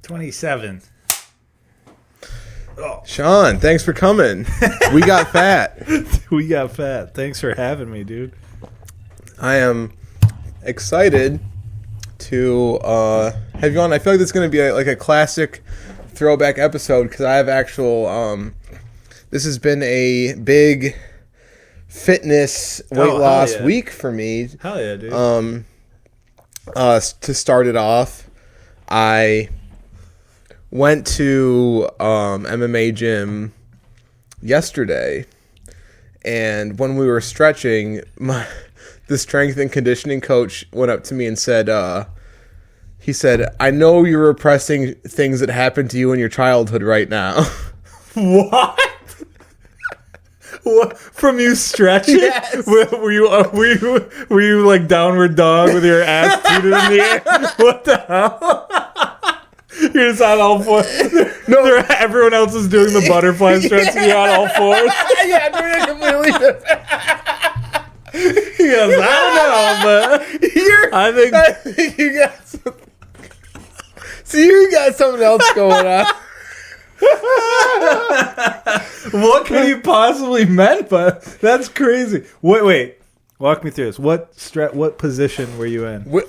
27. Oh. Sean, thanks for coming. We got fat. We got fat. Thanks for having me, dude. I am excited to have you on. I feel like this is going to be like a classic throwback episode because I have actual. This has been a big fitness weight loss week for me. Hell yeah, dude. To start it off, I went to MMA gym yesterday, and when we were stretching, the strength and conditioning coach went up to me and said, he said, "I know you're repressing things that happened to you in your childhood right now." What? What? From you stretching? Yes. Were you like downward dog with your ass tooted in the air? What the hell? You're just on all fours. No, everyone else is doing the butterfly stretch. Yeah. You're on all fours. Yeah, doing it completely different. He goes, I don't know, but I think you got something. So you got something else going on. What could you possibly meant? But that's crazy. Wait. Walk me through this. What position were you in? We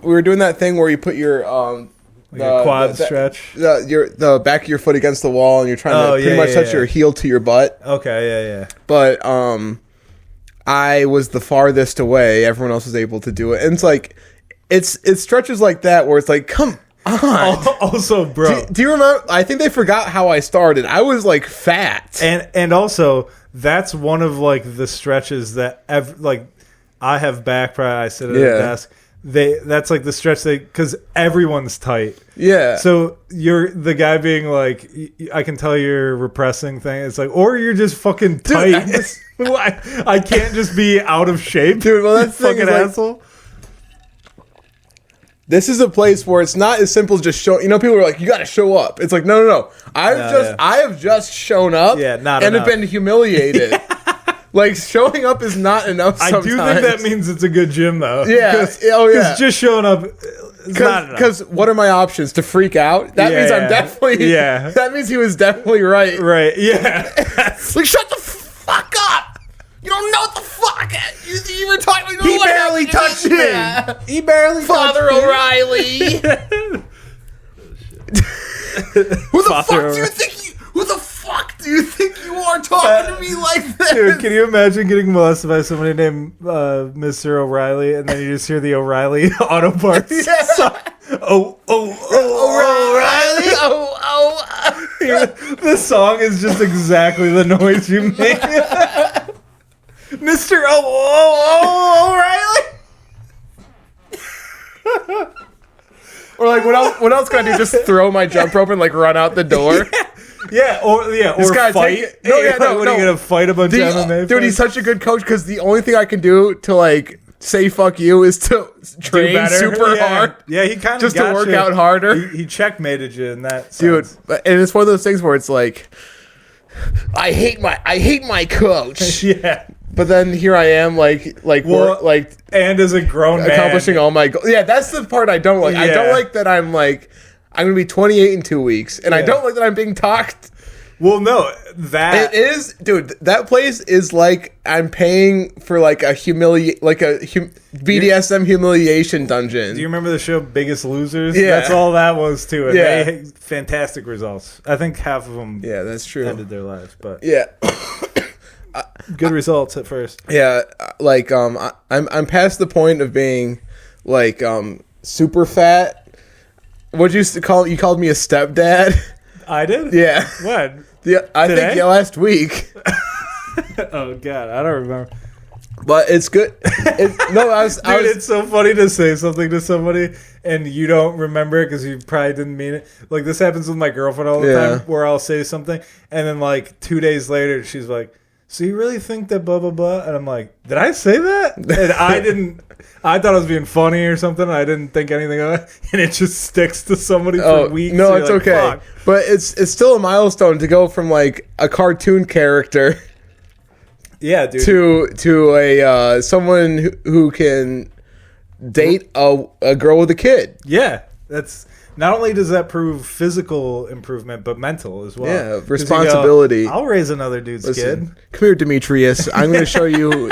were doing that thing where you put your like a quad stretch, the back of your foot against the wall, and you're trying to pretty much touch your heel to your butt. Okay, yeah. But I was the farthest away. Everyone else was able to do it, and it's like it stretches like that where it's like, come on. Also, bro, do you remember? I think they forgot how I started. I was like fat, and also that's one of like the stretches that I have back pride. I sit at a desk. That's like the stretch because everyone's tight. Yeah. So you're the guy being like, I can tell you're repressing things. It's like, or you're just fucking tight. Dude, I can't just be out of shape, dude. Well, that's fucking asshole. This is a place where it's not as simple as just show. You know, people are like, you got to show up. It's like, no. I have just shown up. Yeah, not and enough. Have been humiliated. Like, showing up is not enough sometimes. I do think that means it's a good gym, though. Yeah. Because just showing up is not enough. Because what are my options? To freak out? That means I'm definitely... Yeah. That means he was definitely right. Right, yeah. Like, shut the fuck up! You don't know what the fuck... You were talking... He barely touched me. Yeah. He barely Father touched me. O'Reilly. Who the fuck do you think Who the fuck do you think you are talking to me like this? Dude, can you imagine getting molested by somebody named Mr. O'Reilly, and then you just hear the O'Reilly auto parts? Yeah. O'Reilly. The song is just exactly the noise you make. Mr. O'Reilly. Or like, what else can I do? Just throw my jump rope and like run out the door? Yeah, or fight. No, what are you gonna fight a bunch of MMA? Dude, he's such a good coach because the only thing I can do to like say fuck you is to train super hard. Yeah, he kind of just to work out harder. He checkmated you in that sense. Dude. And it's one of those things where it's like, I hate my coach. Yeah. But then here I am, and as a grown man, accomplishing all my goals. Yeah, that's the part I don't like. Yeah. I don't like that I'm going to be 28 in 2 weeks, and I don't like that I'm being talked. Well, no, that... It is... Dude, that place is like I'm paying for like a BDSM humiliation dungeon. Do you remember the show Biggest Losers? Yeah. That's all that was to it. Yeah. They had fantastic results. I think half of them that's true. ended their lives, but... Yeah. Good results at first. Yeah, like I'm past the point of being like super fat. What'd you call? You called me a stepdad. I did. Yeah. When? I think last week. Oh God, I don't remember. But it's good. It's so funny to say something to somebody and you don't remember it because you probably didn't mean it. Like this happens with my girlfriend all the time, where I'll say something and then like 2 days later she's like, "So you really think that blah blah blah?" And I'm like, "Did I say that?" And I didn't. I thought I was being funny or something. And I didn't think anything of it, and it just sticks to somebody for weeks. No, it's like, okay, fuck. But it's still a milestone to go from like a cartoon character, yeah, dude, to a someone who can date a girl with a kid. Yeah, that's not only does that prove physical improvement, but mental as well. Yeah, responsibility. I'll raise another dude's kid. Come here, Demetrius. I'm going to show you.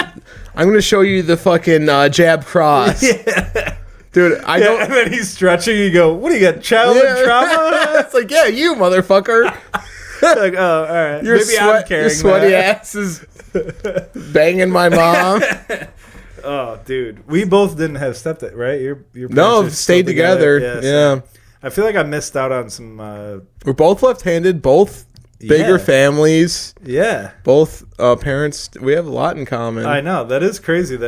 I'm going to show you the fucking jab cross. Yeah. Dude, I don't. And then he's stretching. You go, what do you got? Childhood trauma? It's like, yeah, you motherfucker. Like, oh, all right. Maybe I'm carrying your sweaty ass is banging my mom. Oh, dude, we both didn't have stepdad, right? Your no, stayed together. Yeah. I feel like I missed out on some. We're both left-handed, both bigger families. Yeah, both parents. We have a lot in common. I know, that is crazy.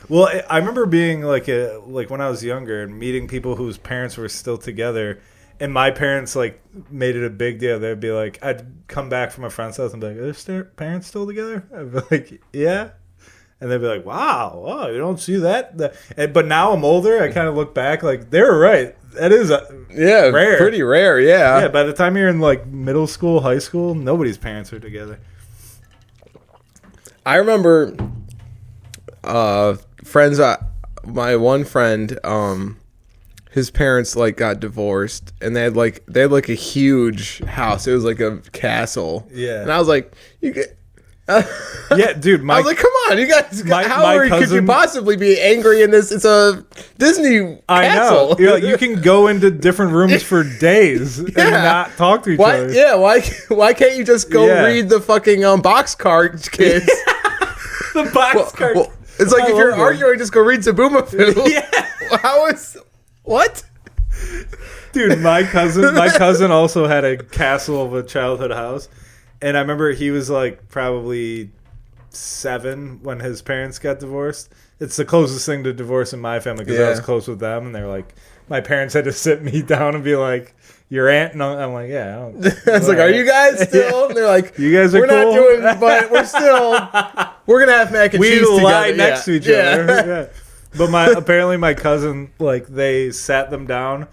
Well, I remember being like when I was younger and meeting people whose parents were still together, and my parents like made it a big deal. They'd be like, I'd come back from a friend's house and be like, "Are their parents still together?" I'd be like, "Yeah." And they'd be like, wow, you don't see that. But now I'm older. I kind of look back like, they were right. That is rare. Pretty rare, yeah. Yeah, by the time you're in like middle school, high school, nobody's parents are together. I remember friends. My one friend, his parents like got divorced, and they had like a huge house. It was like a castle. Yeah, and I was like, you get. Yeah, dude. I was like, come on, you guys. Could you possibly be angry in this? It's a Disney castle. I know. You're like, you can go into different rooms for days and not talk to each other. Yeah, why can't you just go read the fucking boxcar kids? The boxcar. Well, it's like if you're arguing, just go read Zaboomafoo. Yeah. How is what? Dude, my cousin also had a castle of a childhood house. And I remember he was like probably 7 when his parents got divorced. It's the closest thing to divorce in my family because I was close with them. And they're like, my parents had to sit me down and be like, your aunt and I'm like, yeah. I was like, are you guys still? And they're like, you guys are we're cool? Not doing, but we're going to have mac and cheese together. We lie next to each other. Yeah. But apparently my cousin, like they sat them down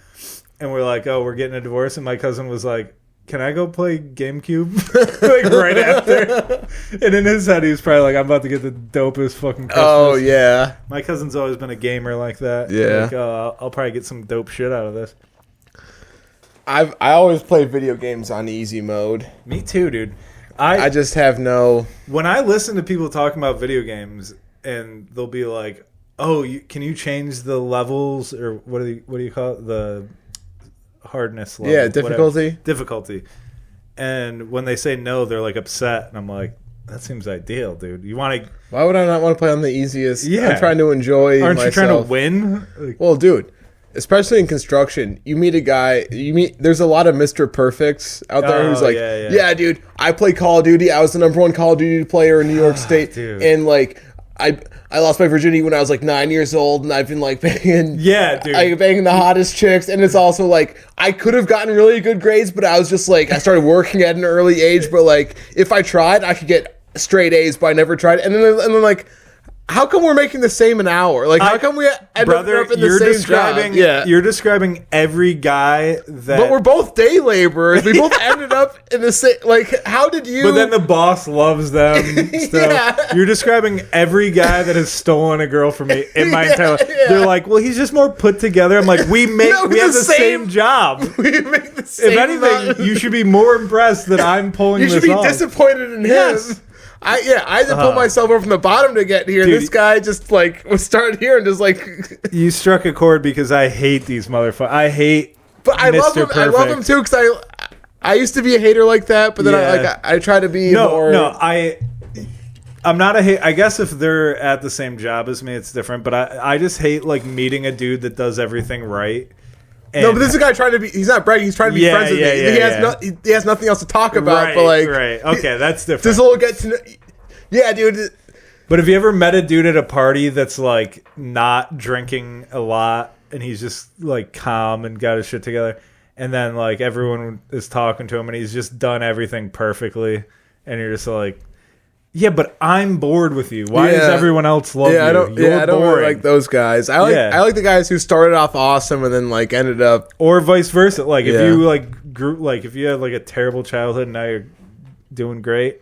and we're like, oh, we're getting a divorce. And my cousin was like, can I go play GameCube? Like right after. And in his head, he was probably like, I'm about to get the dopest fucking Christmas. Oh, yeah. My cousin's always been a gamer like that. Yeah. Like, I'll probably get some dope shit out of this. I always play video games on easy mode. Me too, dude. I just have no... When I listen to people talking about video games, and they'll be like, oh, can you change the levels? Or what do you call it? The... hardness level. Yeah, difficulty. And when they say no, they're like upset, and I'm like, that seems ideal, dude. You want to? Why would I not want to play on the easiest? Yeah, I'm trying to enjoy. Aren't myself. You trying to win? Like, well, dude, especially in construction, you meet a guy. There's a lot of Mr. Perfects out there who's like, yeah, dude, I play Call of Duty. I was the #1 Call of Duty player in New York State, dude. And like I lost my virginity when I was like 9 years old, and I've been like banging, banging the hottest chicks. And it's also like I could have gotten really good grades, but I was just like I started working at an early age. But like if I tried, I could get straight A's, but I never tried. And then like, how come we're making the same an hour? Like how come we end up in the same job? Yeah, you're describing every guy that. But we're both day laborers. We both ended up in the same. Like how did you? But then the boss loves them. You're describing every guy that has stolen a girl from me in my entire life. Yeah. They're like, well, he's just more put together. I'm like, we have the same job. We make the same. If anything, you should be more impressed that I'm pulling this off. You should be disappointed in him. I had to pull myself over from the bottom to get here. Dude, this guy just like was started here and just like you struck a chord because I hate these motherfuckers. I hate, but I love him. I love him too because I used to be a hater like that, but then I try to be more. No, I'm not a hate. I guess if they're at the same job as me, it's different. But I just hate like meeting a dude that does everything right. No, but this is a guy trying to be. He's not bragging. He's trying to be friends with me. He has nothing else to talk about. But like, okay, that's different. This little get to know. Yeah, dude. But have you ever met a dude at a party that's like not drinking a lot and he's just like calm and got his shit together, and then like everyone is talking to him and he's just done everything perfectly, and you're just like, yeah, but I'm bored with you. Why does everyone else love you? I don't really like those guys. I like the guys who started off awesome and then like ended up, or vice versa. Like if you like grew, like if you had like a terrible childhood and now you're doing great,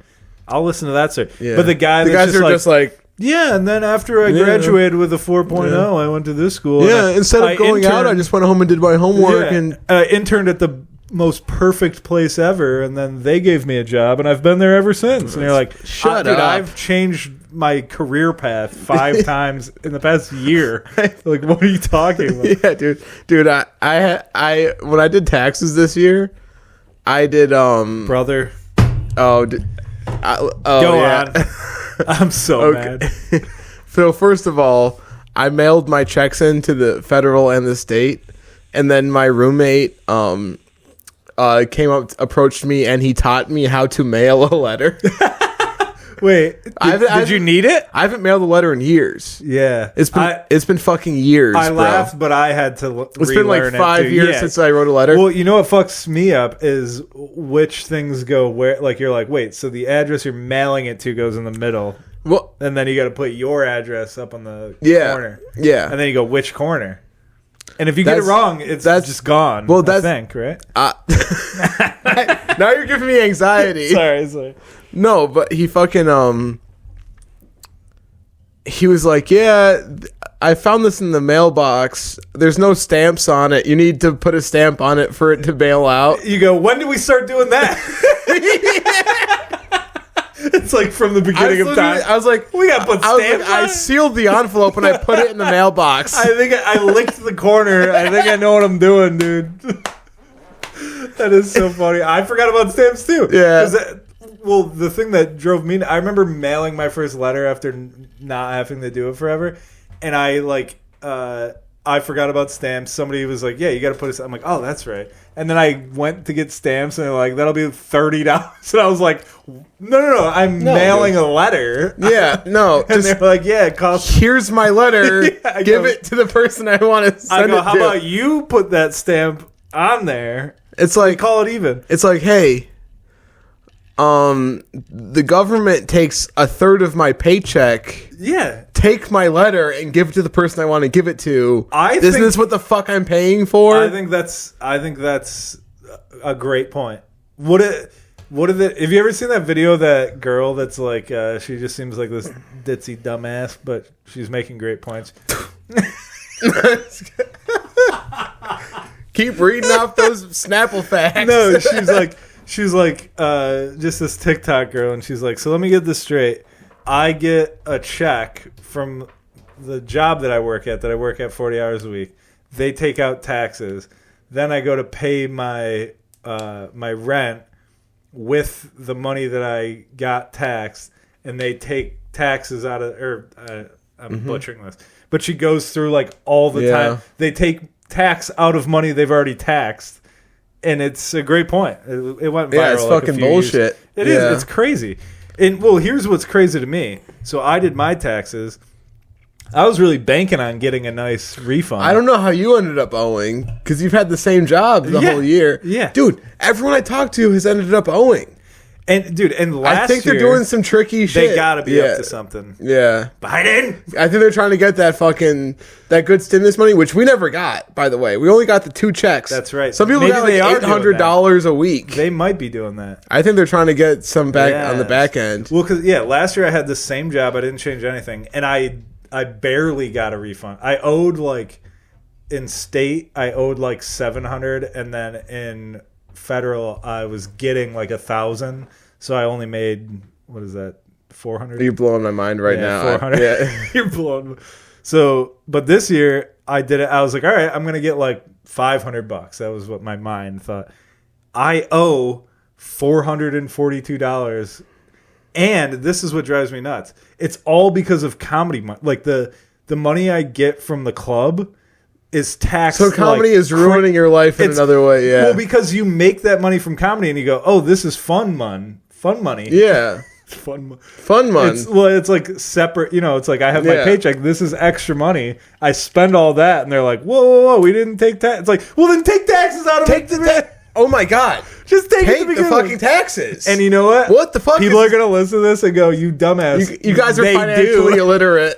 I'll listen to that. Sir. Yeah. But the guys who are just like Yeah, and then after I graduated with a 4.0, I went to this school. Yeah, instead of going out, I just went home and did my homework. And interned at the most perfect place ever, and then they gave me a job, and I've been there ever since. And you're like, shut up. I've changed my career path 5 times in the past year. Like, what are you talking about? Yeah, dude. I when I did taxes this year, I did brother. Go on. I'm so mad. So first of all, I mailed my checks in to the federal and the state, and then my roommate approached me, and he taught me how to mail a letter. Wait, did you need it? I haven't mailed a letter in years. Yeah, it's been fucking years. I laughed, but I had to. It's been like 5 years since I wrote a letter. Well, you know what fucks me up is which things go where. Like you're like, wait, so the address you're mailing it to goes in the middle. Well, and then you got to put your address up on the corner. Yeah, and then you go which corner. And if you get it wrong, that's just gone. Well, that's I think, right? Now you're giving me anxiety. Sorry. No, but he fucking he was like, yeah, I found this in the mailbox. There's no stamps on it. You need to put a stamp on it for it to bail out. You go, when did we start doing that? It's like from the beginning of time. I was like, we got to put stamps on it? I sealed the envelope and I put it in the mailbox. I think I licked the corner. I think I know what I'm doing, dude. That is so funny. I forgot about stamps too. Yeah. Well, the thing that drove me, I remember mailing my first letter after not having to do it forever, and I forgot about stamps. Somebody was like, "Yeah, you got to put it." I'm like, "Oh, that's right." And then I went to get stamps, and they're like, "That'll be $30." And I was like, "No, I'm mailing a letter." Yeah, no. And they're like, "Yeah, it costs." Here's my letter. Yeah, Give it to the person I want to send it to. How about you put that stamp on there? It's like call it even. It's like, hey, the government takes a third of my paycheck. Yeah. Take my letter and give it to the person I want to give it to. Isn't this what the fuck I'm paying for? I think that's a great point. Have you ever seen that video of that girl that's like she just seems like this ditzy dumbass, but she's making great points. Keep reading off those Snapple facts. No, she's like just this TikTok girl, and she's like, so let me get this straight. I get a check from the job that I work at 40 hours a week. They take out taxes. Then I go to pay my my rent with the money that I got taxed, and they take taxes out of I'm butchering this. But she goes through like all the time. They take tax out of money they've already taxed, and it's a great point. It went viral. Yeah, it's fucking bullshit. It is. It's crazy. And well, here's what's crazy to me. So I did my taxes. I was really banking on getting a nice refund. I don't know how you ended up owing, because you've had the same job the whole year. Yeah, dude. Everyone I talked to has ended up owing. And dude, I think they're doing some tricky shit. They gotta be up to something. Yeah, Biden. I think they're trying to get that good stimulus money, which we never got. By the way, we only got the 2 checks. That's right. Some people got like $800 a week. They might be doing that. I think they're trying to get some back on the back end. Well, because last year I had the same job. I didn't change anything, and I barely got a refund. I owed in state, I owed like $700, and then in federal, I was getting like $1,000. So I only made, what is that, $400? You're blowing my mind right now. $400. You're blowing. So, but this year I did it. I was like, all right, I'm gonna get like $500. That was what my mind thought. I owe $442, and this is what drives me nuts. It's all because of comedy money. Like the money I get from the club is taxed. So comedy is ruining your life in another way. Yeah. Well, because you make that money from comedy, and you go, oh, this is fun money. Yeah. Fun money. It's like separate. It's like I have my paycheck. This is extra money. I spend all that, and they're like, whoa, we didn't take tax. It's like, well, then take taxes out of it. Oh my god, Just take the fucking taxes. And you know what? What the fuck? People are gonna listen to this and go, "You dumbass! You guys are financially illiterate."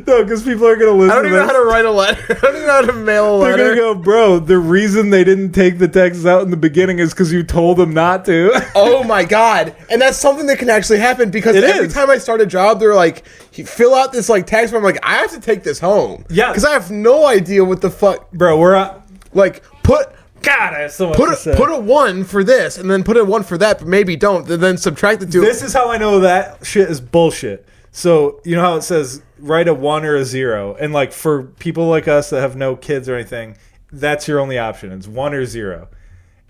No, because people are gonna listen. I don't even know how to write a letter. I don't even know how to mail a letter. They're gonna go, bro. The reason they didn't take the taxes out in the beginning is because you told them not to. Oh my god! And that's something that can actually happen because every time I start a job, they're like, "Fill out this like tax form." I'm like, I have to take this home. Yeah, because I have no idea what the fuck, bro. We're like put. God, I have so much put to say. Put a 1 for this, and then put a 1 for that, but maybe don't. And then subtract the 2. This is how I know that shit is bullshit. So you know how it says write a 1 or a 0, and like for people like us that have no kids or anything, that's your only option. It's 1 or 0.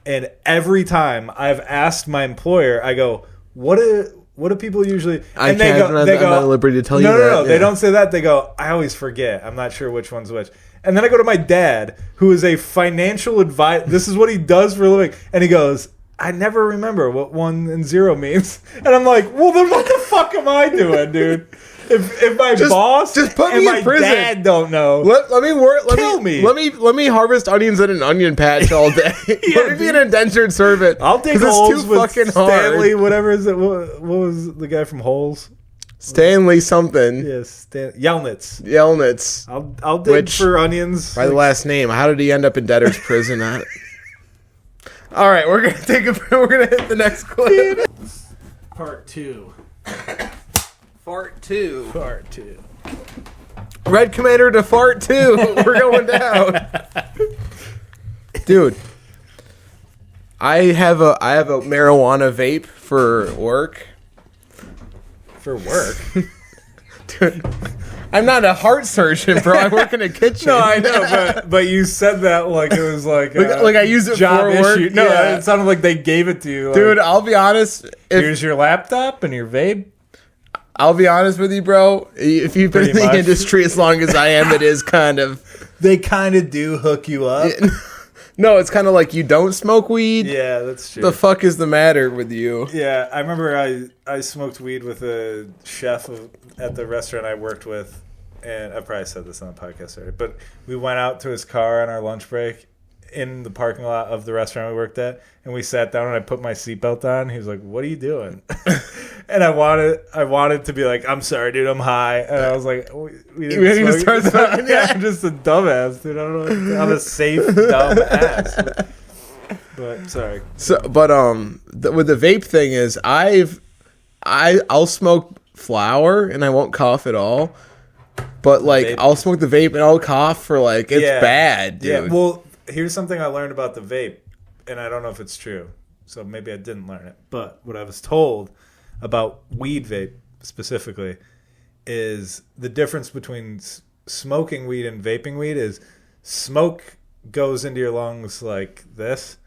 And every time I've asked my employer, I go, "What do people usually?" And they go, I'm not at liberty to tell you that. No. They don't say that. They go, "I always forget. I'm not sure which one's which." And then I go to my dad, who is a financial advisor. This is what he does for a living. And he goes, "I never remember what 1 and 0 means." And I'm like, well, then what the fuck am I doing, dude? If my boss just put and me my in prison. Dad don't know, let me work. Kill me. Let me harvest onions at an onion patch all day. Let me be an indentured servant. I'll dig holes with fucking Stanley, hard. whatever is it? What was the guy from Holes? Stanley something. Yes, Yelnitz. I'll dig for onions. By the last name. How did he end up in debtor's prison? All right, we're gonna we're gonna hit the next clip. Part 2. Fart 2. Red Commander to Fart 2. We're going down. Dude, I have a marijuana vape for work. For work? Dude, I'm not a heart surgeon, bro. I work in a kitchen. No, I know, but you said that like it was like I use it job for work. issue. No, yeah. it sounded like they gave it to you. Like, dude, I'll be honest. Here's your laptop and your vape. I'll be honest with you, bro. If you've been in the industry as long as I am, it is kind of... They kind of do hook you up. No, it's kind of like you don't smoke weed. Yeah, that's true. The fuck is the matter with you? Yeah, I remember I smoked weed with a chef at the restaurant I worked with, and I probably said this on the podcast already, but we went out to his car on our lunch break in the parking lot of the restaurant we worked at, and we sat down and I put my seatbelt on. He was like, "What are you doing?" And I wanted to be like, "I'm sorry, dude, I'm high." And I was like, "We didn't start smoking." Yeah, I'm just a dumbass, dude. I don't know. I'm a safe dumb ass. But sorry. So, but with the vape thing is, I'll smoke flower and I won't cough at all. But like, vape. I'll smoke the vape and I'll cough for like it's bad, dude. Yeah. Well, here's something I learned about the vape, and I don't know if it's true. So maybe I didn't learn it. But what I was told about weed vape specifically is the difference between smoking weed and vaping weed is smoke goes into your lungs like this.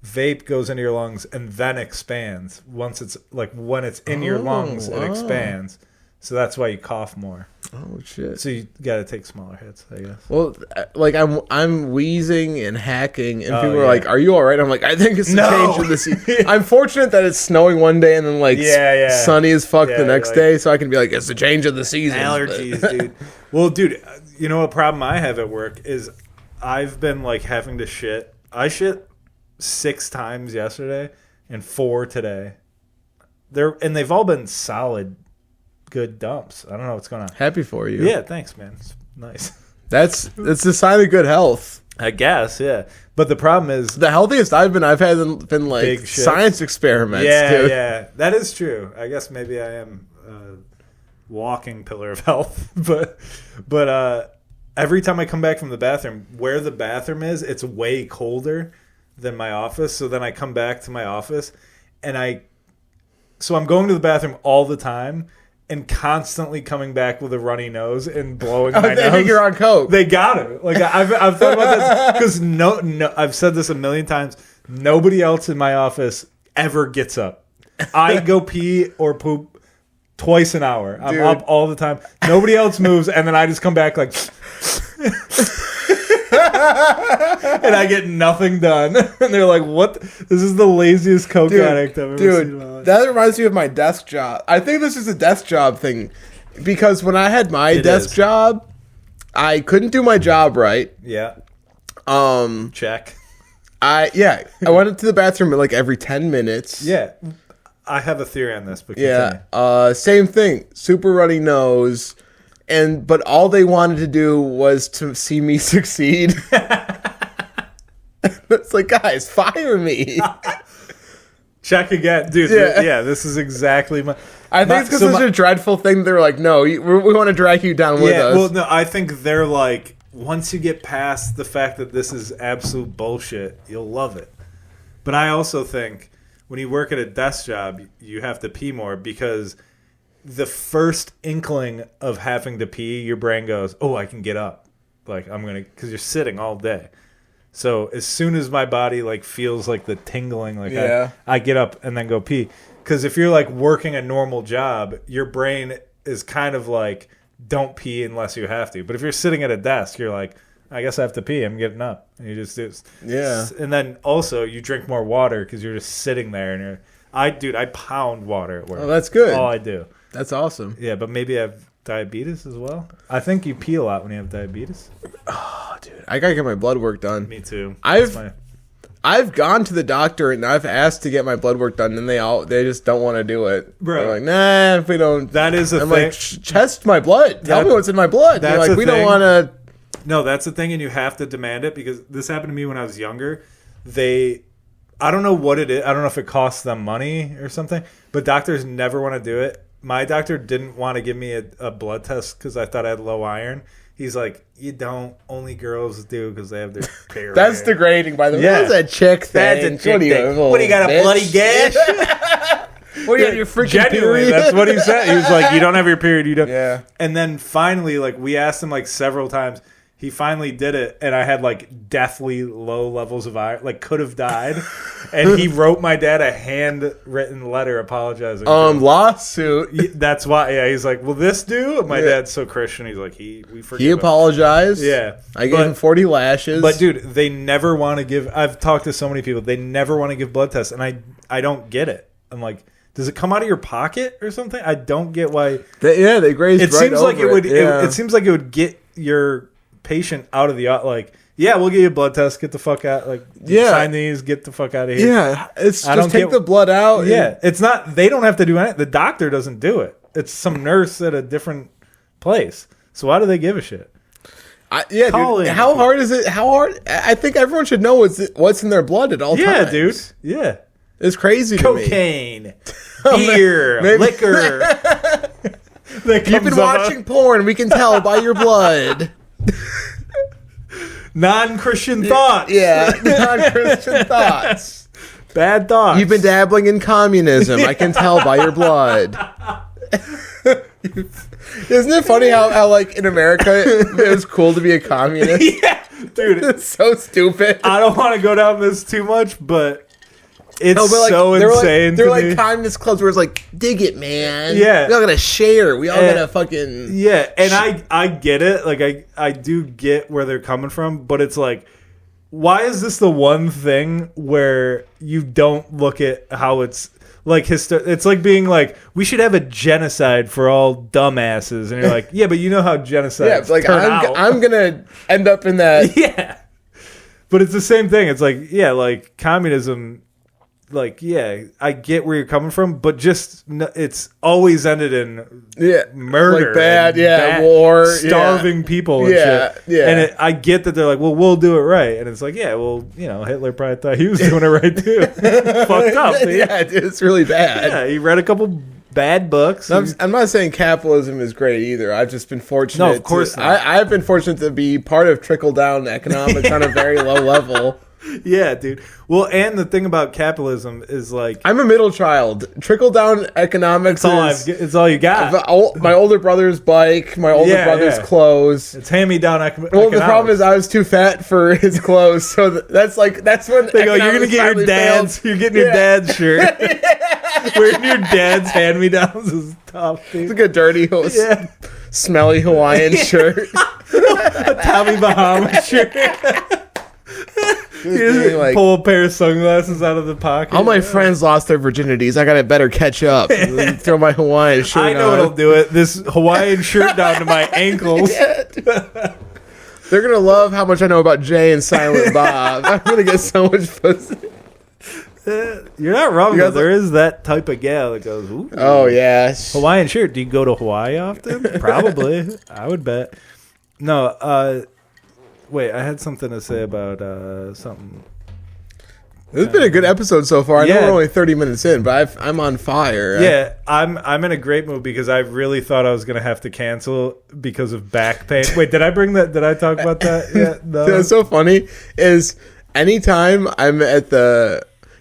Vape goes into your lungs and then expands. Once it's like when it's in your lungs, it expands. So that's why you cough more. Oh shit! So you got to take smaller hits, I guess. Well, like I'm wheezing and hacking, and people are like, "Are you all right?" I'm like, "I think it's the change of the season." I'm fortunate that it's snowing one day and then like sunny as fuck the next day, so I can be like, "It's the change of the season." Allergies, dude. Well, dude, you know what problem I have at work is I've been like having to shit. I shit 6 times yesterday and 4 today. They've all been solid. Good dumps. I don't know what's going on. Happy for you. Yeah, thanks, man. It's nice. That's a sign of good health, I guess. Yeah, but the problem is the healthiest I've had been like science experiments. Yeah, dude. Yeah, that is true. I guess maybe I am a walking pillar of health, but every time I come back from the bathroom, where the bathroom is, it's way colder than my office. So then I come back to my office, and I'm going to the bathroom all the time. And constantly coming back with a runny nose and blowing my nose. They think you're on coke. They got it. Like I've thought about this because no, I've said this a million times. Nobody else in my office ever gets up. I go pee or poop twice an hour. I'm up all the time. Nobody else moves, and then I just come back like, and I get nothing done. And they're like, "What? This is the laziest coke addict I've ever seen in my life." That reminds me of my desk job. I think this is a desk job thing because when I had my desk job, I couldn't do my job right. Yeah. Check. I went to the bathroom like every 10 minutes. Yeah. I have a theory on this, but same thing. Super runny nose, but all they wanted to do was to see me succeed. It's like, guys, fire me. Check again, dude. Yeah, this is exactly my. I think it's because it's a dreadful thing. They're like, no, we want to drag you down with us. Well, no, I think they're like, once you get past the fact that this is absolute bullshit, you'll love it. But I also think when you work at a desk job, you have to pee more because the first inkling of having to pee, your brain goes, oh, I can get up. Like, I'm going to, because you're sitting all day. So as soon as my body like feels like the tingling, like I get up and then go pee. Because if you're like working a normal job, your brain is kind of like, don't pee unless you have to. But if you're sitting at a desk, you're like, I guess I have to pee. I'm getting up. And you just do. Yeah. And then also you drink more water because you're just sitting there and I pound water at work. Oh, that's good. That's all I do. That's awesome. Yeah, but maybe I have diabetes as well. I think you pee a lot when you have diabetes. Oh, dude, I gotta get my blood work done. Me too. I've gone to the doctor and I've asked to get my blood work done, and they just don't want to do it. Bro, they're like, nah, if we don't. That is a I'm thing. like, test my blood. Tell me what's in my blood. They're like, we don't want to. No, that's the thing, and you have to demand it because this happened to me when I was younger. I don't know what it is. I don't know if it costs them money or something, but doctors never want to do it. My doctor didn't want to give me a blood test because I thought I had low iron. He's like, you don't. Only girls do because they have their period. That's degrading, by the way. Yeah. That's a chick thing. That's a chick thing. What, do you got, a bloody gash? What, you have your freaking period? That's what he said. He was like, you don't have your period. You don't. Yeah. And then finally, like, we asked him like several times. He finally did it, and I had like deathly low levels of iron, like could have died. And he wrote my dad a handwritten letter apologizing. Lawsuit. That's why. Yeah, he's like, "Will this do?" And my dad's so Christian. He's like, we forgive He apologized. Him. Yeah, I gave him 40 lashes. But dude, they never want to give. I've talked to so many people. They never want to give blood tests, and I don't get it. I'm like, does it come out of your pocket or something? I don't get why. They grazed. It right seems like it would. Yeah. It seems like it would get your patient out of the we'll give you a blood test, get the fuck out, sign these, get the fuck out of here. Yeah, it's just take the blood out. Yeah, it's not, they don't have to do anything. The doctor doesn't do it. It's some nurse at a different place. So why do they give a shit? Dude, how hard is it? How hard? I think everyone should know what's in their blood at all times. Yeah, dude. Yeah, it's crazy. Cocaine, beer, liquor. You've been watching porn. We can tell by your blood. Non-Christian thoughts. Yeah, non-Christian thoughts. Bad thoughts. You've been dabbling in communism. I can tell by your blood. Isn't it funny how like in America it was cool to be a communist? Yeah, dude. It's so stupid. I don't want to go down this too much, but it's so insane. They're like communist clubs where it's like, dig it, man. Yeah. We all gotta share. We all gotta fucking... Yeah, and I get it. Like, I do get where they're coming from, but it's like, why is this the one thing where you don't look at how it's... Like, it's like being like, we should have a genocide for all dumbasses. And you're like, yeah, but you know how genocide turn out. I'm gonna end up in that... Yeah. But it's the same thing. It's like, yeah, like, communism... Like, yeah, I get where you're coming from, but just it's always ended in murder, like bad, war, starving people, and shit. Yeah. And I get that they're like, well, we'll do it right, and it's like, yeah, well, Hitler probably thought he was doing it right too. Fucked up, dude. Yeah, it's really bad. Yeah, he read a couple bad books. I'm not saying capitalism is great either. I've just been fortunate. No, of course not. I've been fortunate to be part of trickle down economics on a very low level. Yeah, dude. Well, and the thing about capitalism is like... I'm a middle child. Trickle-down economics it's all you got. My older brother's bike, my older brother's clothes. It's hand-me-down economics. Well, the problem is I was too fat for his clothes, so that's when... They go, you're going to get your dad's... Failed. You're getting your dad's shirt. Wearing your dad's hand-me-downs is tough, dude. It's like a dirty, smelly Hawaiian shirt. A Tommy Bahama shirt. You like, pull a pair of sunglasses out of the pocket. All my friends lost their virginities. I gotta better catch up. Throw my Hawaiian shirt on. I know what'll do it. This Hawaiian shirt down to my ankles. They're They're gonna love how much I know about Jay and Silent Bob. I'm gonna get so much pussy. You're not wrong, though. There is that type of gal that goes, ooh. Oh, yeah. Hawaiian shirt. Do you go to Hawaii often? Probably. I would bet. No, wait, I had something to say about something. This has been a good episode so far. I know we're only 30 minutes in, but I'm on fire. Yeah, I'm in a great mood because I really thought I was going to have to cancel because of back pain. Wait, did I bring that? Did I talk about that? Yeah, no. What's so funny is anytime I'm at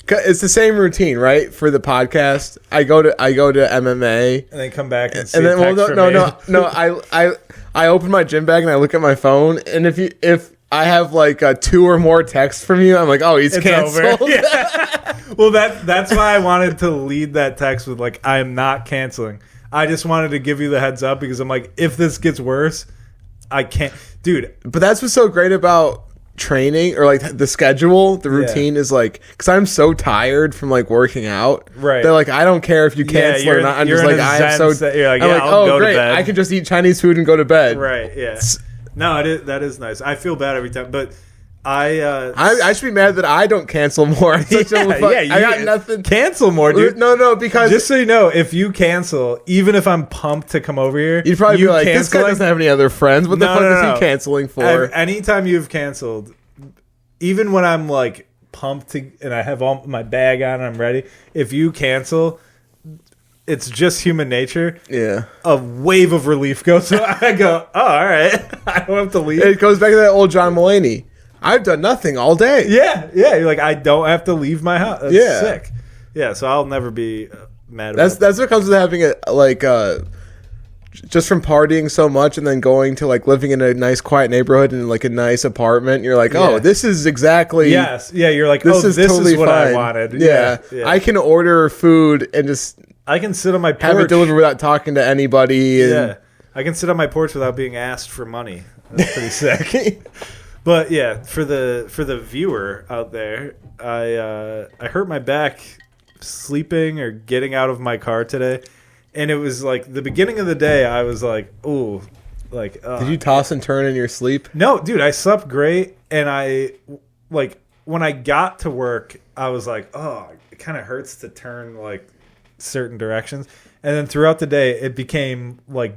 it's the same routine, right? For the podcast, I go to MMA and then come back and see and then a text no. I open my gym bag and I look at my phone, and if I have like 2 or more texts from you, I'm like, oh, it's canceled. Yeah. Well, that's why I wanted to lead that text with like, I am not canceling. I just wanted to give you the heads up because I'm like, if this gets worse, I can't, dude. But that's what's so great about training, or like the schedule, the routine is like, because I'm so tired from like working out, right? They're like, I don't care if you cancel or not. I'm just like, I am so. You're like, yeah, I'll oh go great, to bed. I can just eat Chinese food and go to bed. Right? Yeah. No, that is nice. I feel bad every time, but I should be mad that I don't cancel more. I got nothing. Cancel more, dude. No, because just so you know, if you cancel, even if I'm pumped to come over here, you'd probably be like, this guy doesn't have any other friends. What the fuck is he canceling for? Anytime you've canceled, even when I'm like pumped and I have all my bag on and I'm ready, if you cancel, it's just human nature. Yeah. A wave of relief goes. So I go, oh, all right. I don't have to leave. It goes back to that old John Mulaney. I've done nothing all day. Yeah. You're like, I don't have to leave my house. That's sick. Yeah, so I'll never be mad about That's what comes with having just from partying so much and then going to like living in a nice quiet neighborhood and like a nice apartment. You're like, oh, this is exactly. Yes. Yeah, you're like, this is totally what fine. I wanted. Yeah. I can order food and just. I can sit on my porch. Have it delivered without talking to anybody. Yeah. I can sit on my porch without being asked for money. That's pretty sick. But yeah, for the viewer out there, I hurt my back sleeping or getting out of my car today. And it was like the beginning of the day, I was like, ooh. Like, did you toss and turn in your sleep? No, dude, I slept great. And when I got to work, I was like, oh, it kind of hurts to turn like certain directions. And then throughout the day, it became like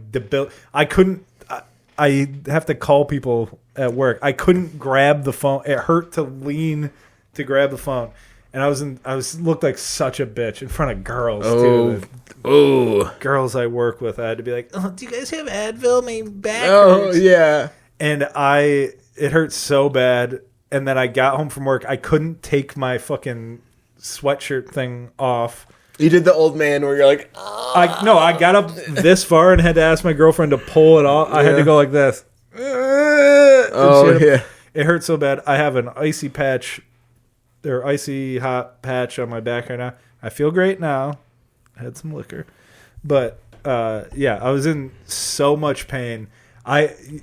I have to call people at work. I couldn't grab the phone. It hurt to lean to grab the phone. And I looked like such a bitch in front of girls too. Oh, girls I work with. I had to be like, "Oh, do you guys have Advil? My back hurts." Yeah. And it hurt so bad. And then I got home from work. I couldn't take my fucking sweatshirt thing off. You did the old man where you're like, I got up this far and had to ask my girlfriend to pull it off. I had to go like this. Yeah. It hurt so bad. I have an icy hot patch on my back right now. I feel great now. I had some liquor. But, I was in so much pain.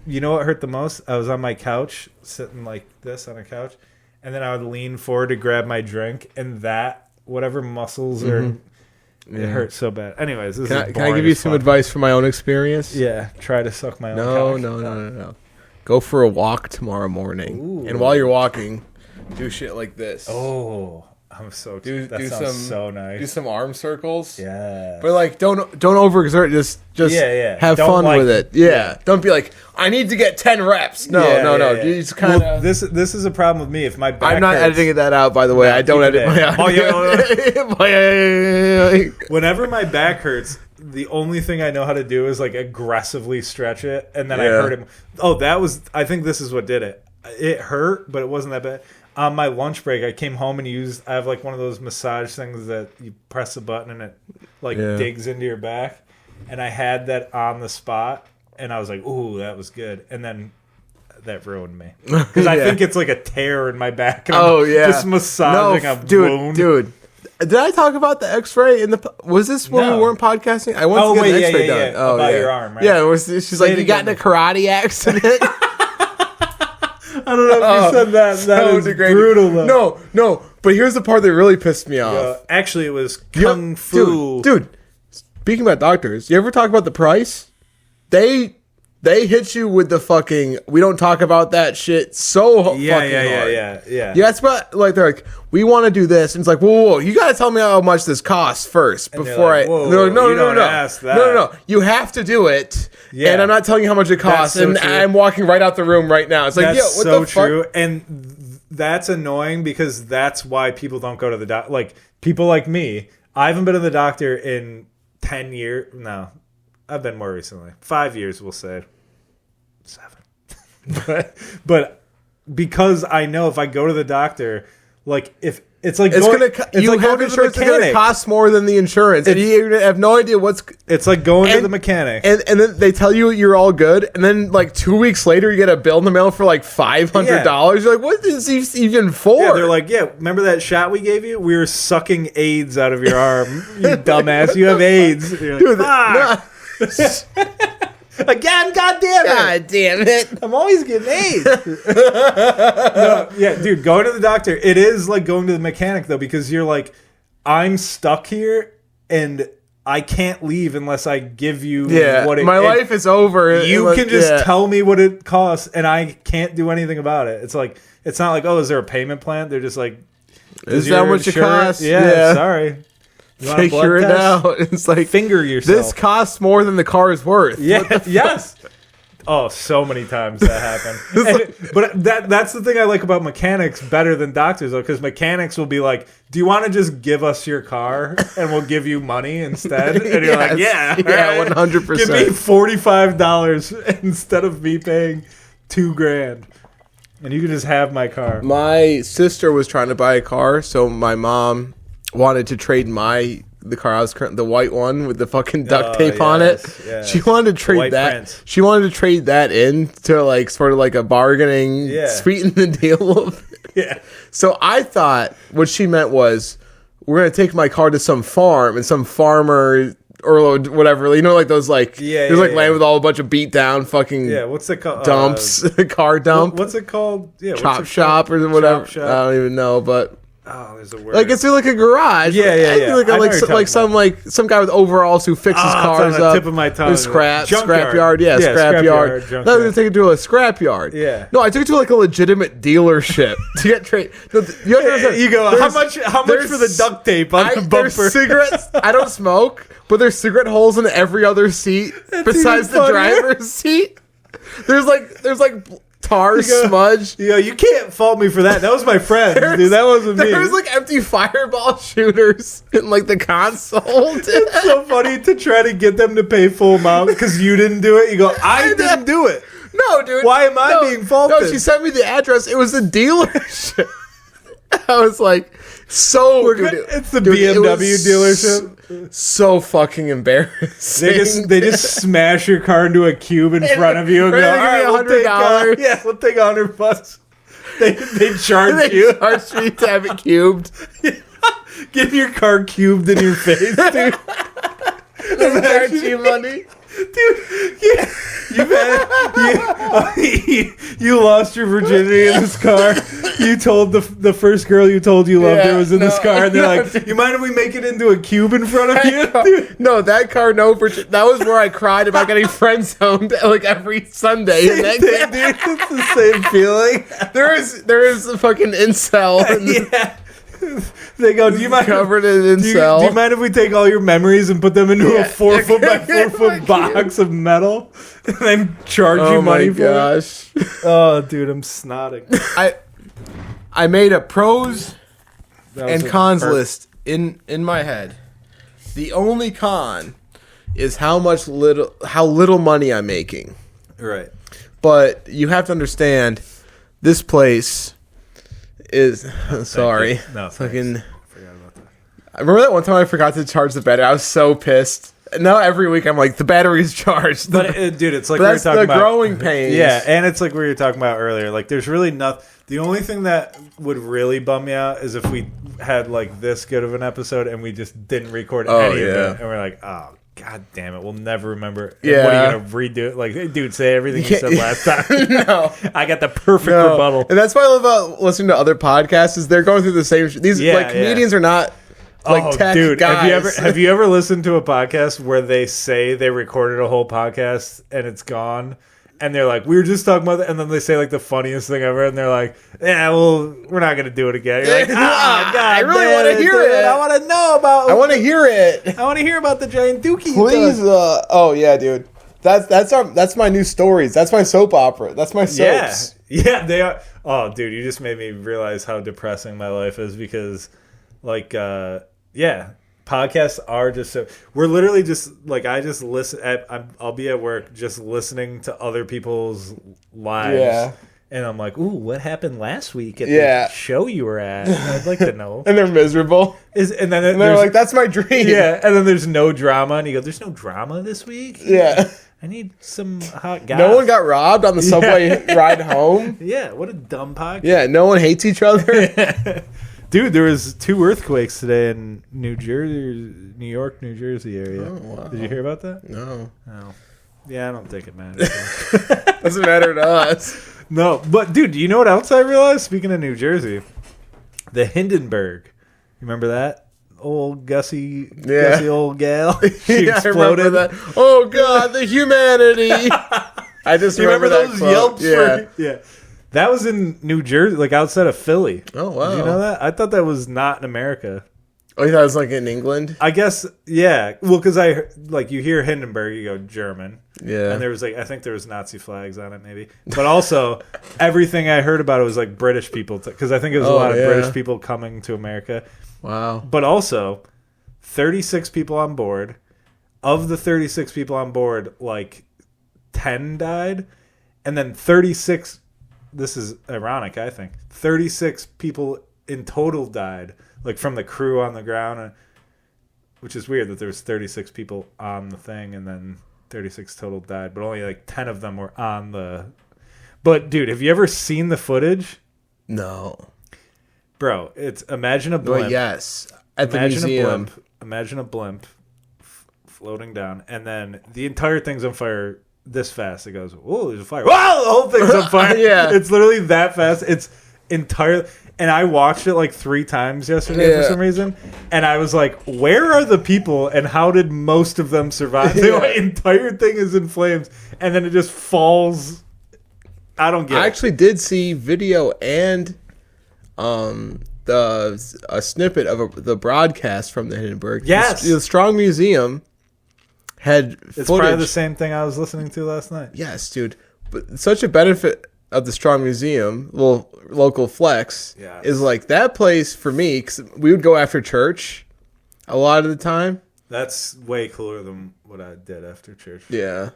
You know what hurt the most? I was on my couch, sitting like this on a couch, and then I would lean forward to grab my drink, and that, whatever muscles are, it hurt so bad. Anyways, can I give you some advice from my own experience? Yeah, try to suck my own cock. No. Go for a walk tomorrow morning. Ooh. And while you're walking, do shit like this. Oh, I'm so excited. That sounds so nice. Do some arm circles. Yeah. But like, don't overexert. Just have fun with it. Yeah. Don't be like, I need to get 10 reps. No. You just kind of. This is a problem with me. If my back I'm not hurts, editing that out, by the way. I don't edit my audio. Whenever my back hurts, the only thing I know how to do is like aggressively stretch it, and then I hurt him. Oh, I think this is what did it. It hurt, but it wasn't that bad. On my lunch break, I came home and I have like one of those massage things that you press a button and it like digs into your back. And I had that on the spot, and I was like, ooh, that was good. And then that ruined me. Because I think it's like a tear in my back. And just massaging a wound. Dude. Did I talk about the X-ray was this when we weren't podcasting? I went to get the X-ray done. Yeah. About your arm, right? Yeah, she's like, you got in a karate accident? I don't know if you said that. That was brutal, though. No. But here's the part that really pissed me off. Actually, it was Kung Fu. Dude, speaking about doctors, you ever talk about the price? They They hit you with the fucking, we don't talk about that shit so fucking hard. Yeah. Yeah, that's what, like, they're like, we want to do this. And it's like, whoa, you got to tell me how much this costs first before like, whoa, no. You have to do it. Yeah. And I'm not telling you how much it costs. So and true. I'm walking right out the room right now. It's like, that's what so the fuck? true. And that's annoying because that's why people don't go to the doctor. Like, people like me, I haven't been to the doctor in 10 years. No, I've been more recently. 5 years, we'll say. 7. but because I know if I go to the doctor, like if it's like it's insurance, it's gonna cost more than the insurance, and you have no idea what's. It's like going to the mechanic, and then they tell you you're all good, and then like 2 weeks later you get a bill in the mail for like $500. You're like, what is this even for? Yeah, they're like, yeah, remember that shot we gave you? We were sucking AIDS out of your arm, you dumbass. You have AIDS. You're like, fuck. Again, God damn it. I'm always getting AIDS. Dude, going to the doctor, it is like going to the mechanic, though, because you're like, I'm stuck here, and I can't leave unless I give you what it... My life is over. You can just tell me what it costs, and I can't do anything about it. It's like, it's not like, oh, is there a payment plan? They're just like... Is that what it costs? Yeah, sorry. Figure it out. It's like, finger yourself. This costs more than the car is worth. Yeah. Yes. Oh, so many times that happened. But that's the thing I like about mechanics better than doctors, though, because mechanics will be like, "Do you want to just give us your car and we'll give you money instead?" And you're like, "Yeah, 100%. Give me $45 instead of me paying $2,000, and you can just have my car." My sister was trying to buy a car, so my mom wanted to trade the car I was the white one with the fucking duct tape on it. Yes. She wanted to trade that. Prince. She wanted to trade that in to like sort of like a bargaining, sweeten the deal. Yeah. So I thought what she meant was we're gonna take my car to some farm and some farmer or whatever, you know, like those like there's like land with all a bunch of beat down fucking what's it called? Dumps, car dump. What's it called? Yeah, chop shop or whatever. Shop. I don't even know, but. Oh, there's a word. Like it's like a garage. Yeah. Some guy with overalls who fixes cars it's on the tip of my tongue. Scrap yard. Scrapyard. No, they take it to a scrapyard. Yeah. No, I took it to like a legitimate dealership to get trade. You go. How much for the duct tape on the bumper? There's cigarettes. I don't smoke, but there's cigarette holes in every other seat besides the driver's seat. There's like. Tar smudge. You can't fault me for that. That was my friend, dude. That wasn't me. There was like empty fireball shooters in like the console. It's so funny to try to get them to pay full amount because you didn't do it. You go, I didn't do it. No, dude. Why am I being faulted? No, she sent me the address. It was the dealership. I was like, it's the BMW dealership. So fucking embarrassing. They just smash your car into a cube in front of you and go, all right, $100. We'll take $100. They charge you. They charge me to have it cubed. Get your car cubed in your face, dude. They charge you money. Dude, you lost your virginity in this car. You told the first girl you told you loved her was in this car, and they're like, "You mind if we make it into a cube in front of you?" Dude? No, that car, no. That was where I cried about getting friend zoned like every Sunday. Dude, it's the same feeling. There is a fucking incel. They go, do you mind covered in incel? Do you mind if we take all your memories and put them into a 4 foot by 4 foot box of metal and then charge you money for it? Oh, dude, I'm snotting. I made a pros and cons list in my head. The only con is how little money I'm making. Right. But you have to understand, this place is sorry. No, fucking. Forgot about that. I remember that one time I forgot to charge the battery. I was so pissed. Now every week I'm like, the battery's charged. But dude, it's like we were that's talking the about growing pains. Yeah, and it's like we were talking about earlier. Like, there's really nothing. The only thing that would really bum me out is if we had like this good of an episode and we just didn't record any of it, and we're like, oh. God damn it, we'll never remember. Yeah. What are you going to redo it? Like, dude, say everything you said last time. No. I got the perfect rebuttal. And that's why I love about listening to other podcasts is they're going through the same these comedians are not like tech guys. Have you ever listened to a podcast where they say they recorded a whole podcast and it's gone And they're like, we were just talking about that. And then they say like the funniest thing ever. And they're like, yeah, well, we're not going to do it again. You're like, God, I really want to hear it. I want to know about I want to hear it. I want to hear about the giant dookie. Please. Oh, yeah, dude. That's my new stories. That's my soap opera. That's my soaps. Yeah, they are. Oh, dude, you just made me realize how depressing my life is because, like, podcasts are just so. We're literally just like I just listen. I'll be at work just listening to other people's lives. Yeah. And I'm like, ooh, what happened last week at the show you were at? I'd like to know. And they're miserable. And then they're like, that's my dream. Yeah. And then there's no drama. And you go, there's no drama this week? Yeah. I need some hot guys. No one got robbed on the subway ride home. Yeah. What a dumb podcast. Yeah. No one hates each other. Dude, there was 2 earthquakes today in New York, New Jersey area. Oh, wow. Did you hear about that? No. Oh. Yeah, I don't think it matters. Doesn't matter to us. No, but dude, you know what else I realized? Speaking of New Jersey, the Hindenburg. You remember that? Old Gussie old gal. She exploded. I remember that. Oh God, the humanity. I just remember those quote. yelps. Yeah. That was in New Jersey, like outside of Philly. Oh wow. Did you know that? I thought that was not in America. Oh, you thought it was like in England? I guess, yeah. Well, because you hear Hindenburg, you go German. Yeah. And there was I think there was Nazi flags on it, maybe. But also, everything I heard about it was like British people, because I think it was a lot of British people coming to America. Wow. But also, 36 people on board. Of the 36 people on board, like 10 died, and then 36. This is ironic, I think. 36 people in total died. Like from the crew on the ground, which is weird that there was 36 people on the thing and then 36 total died, but only like 10 of them were on the. But dude, have you ever seen the footage? No, bro. It's imagine a blimp. Well, yes, at the museum. Imagine a blimp floating down, and then the entire thing's on fire this fast. It goes, oh, there's a fire! Wow, the whole thing's on fire. Yeah, it's literally that fast. It's entirely. And I watched it like 3 times yesterday for some reason. And I was like, where are the people and how did most of them survive? The entire thing is in flames. And then it just falls. I don't get it. I actually did see video and a snippet of the broadcast from the Hindenburg. Yes. The Strong Museum had footage. It's probably the same thing I was listening to last night. Yes, dude. But such a benefit of the Strong Museum, little local flex, is like that place for me, because we would go after church a lot of the time. That's way cooler than what I did after church. Yeah.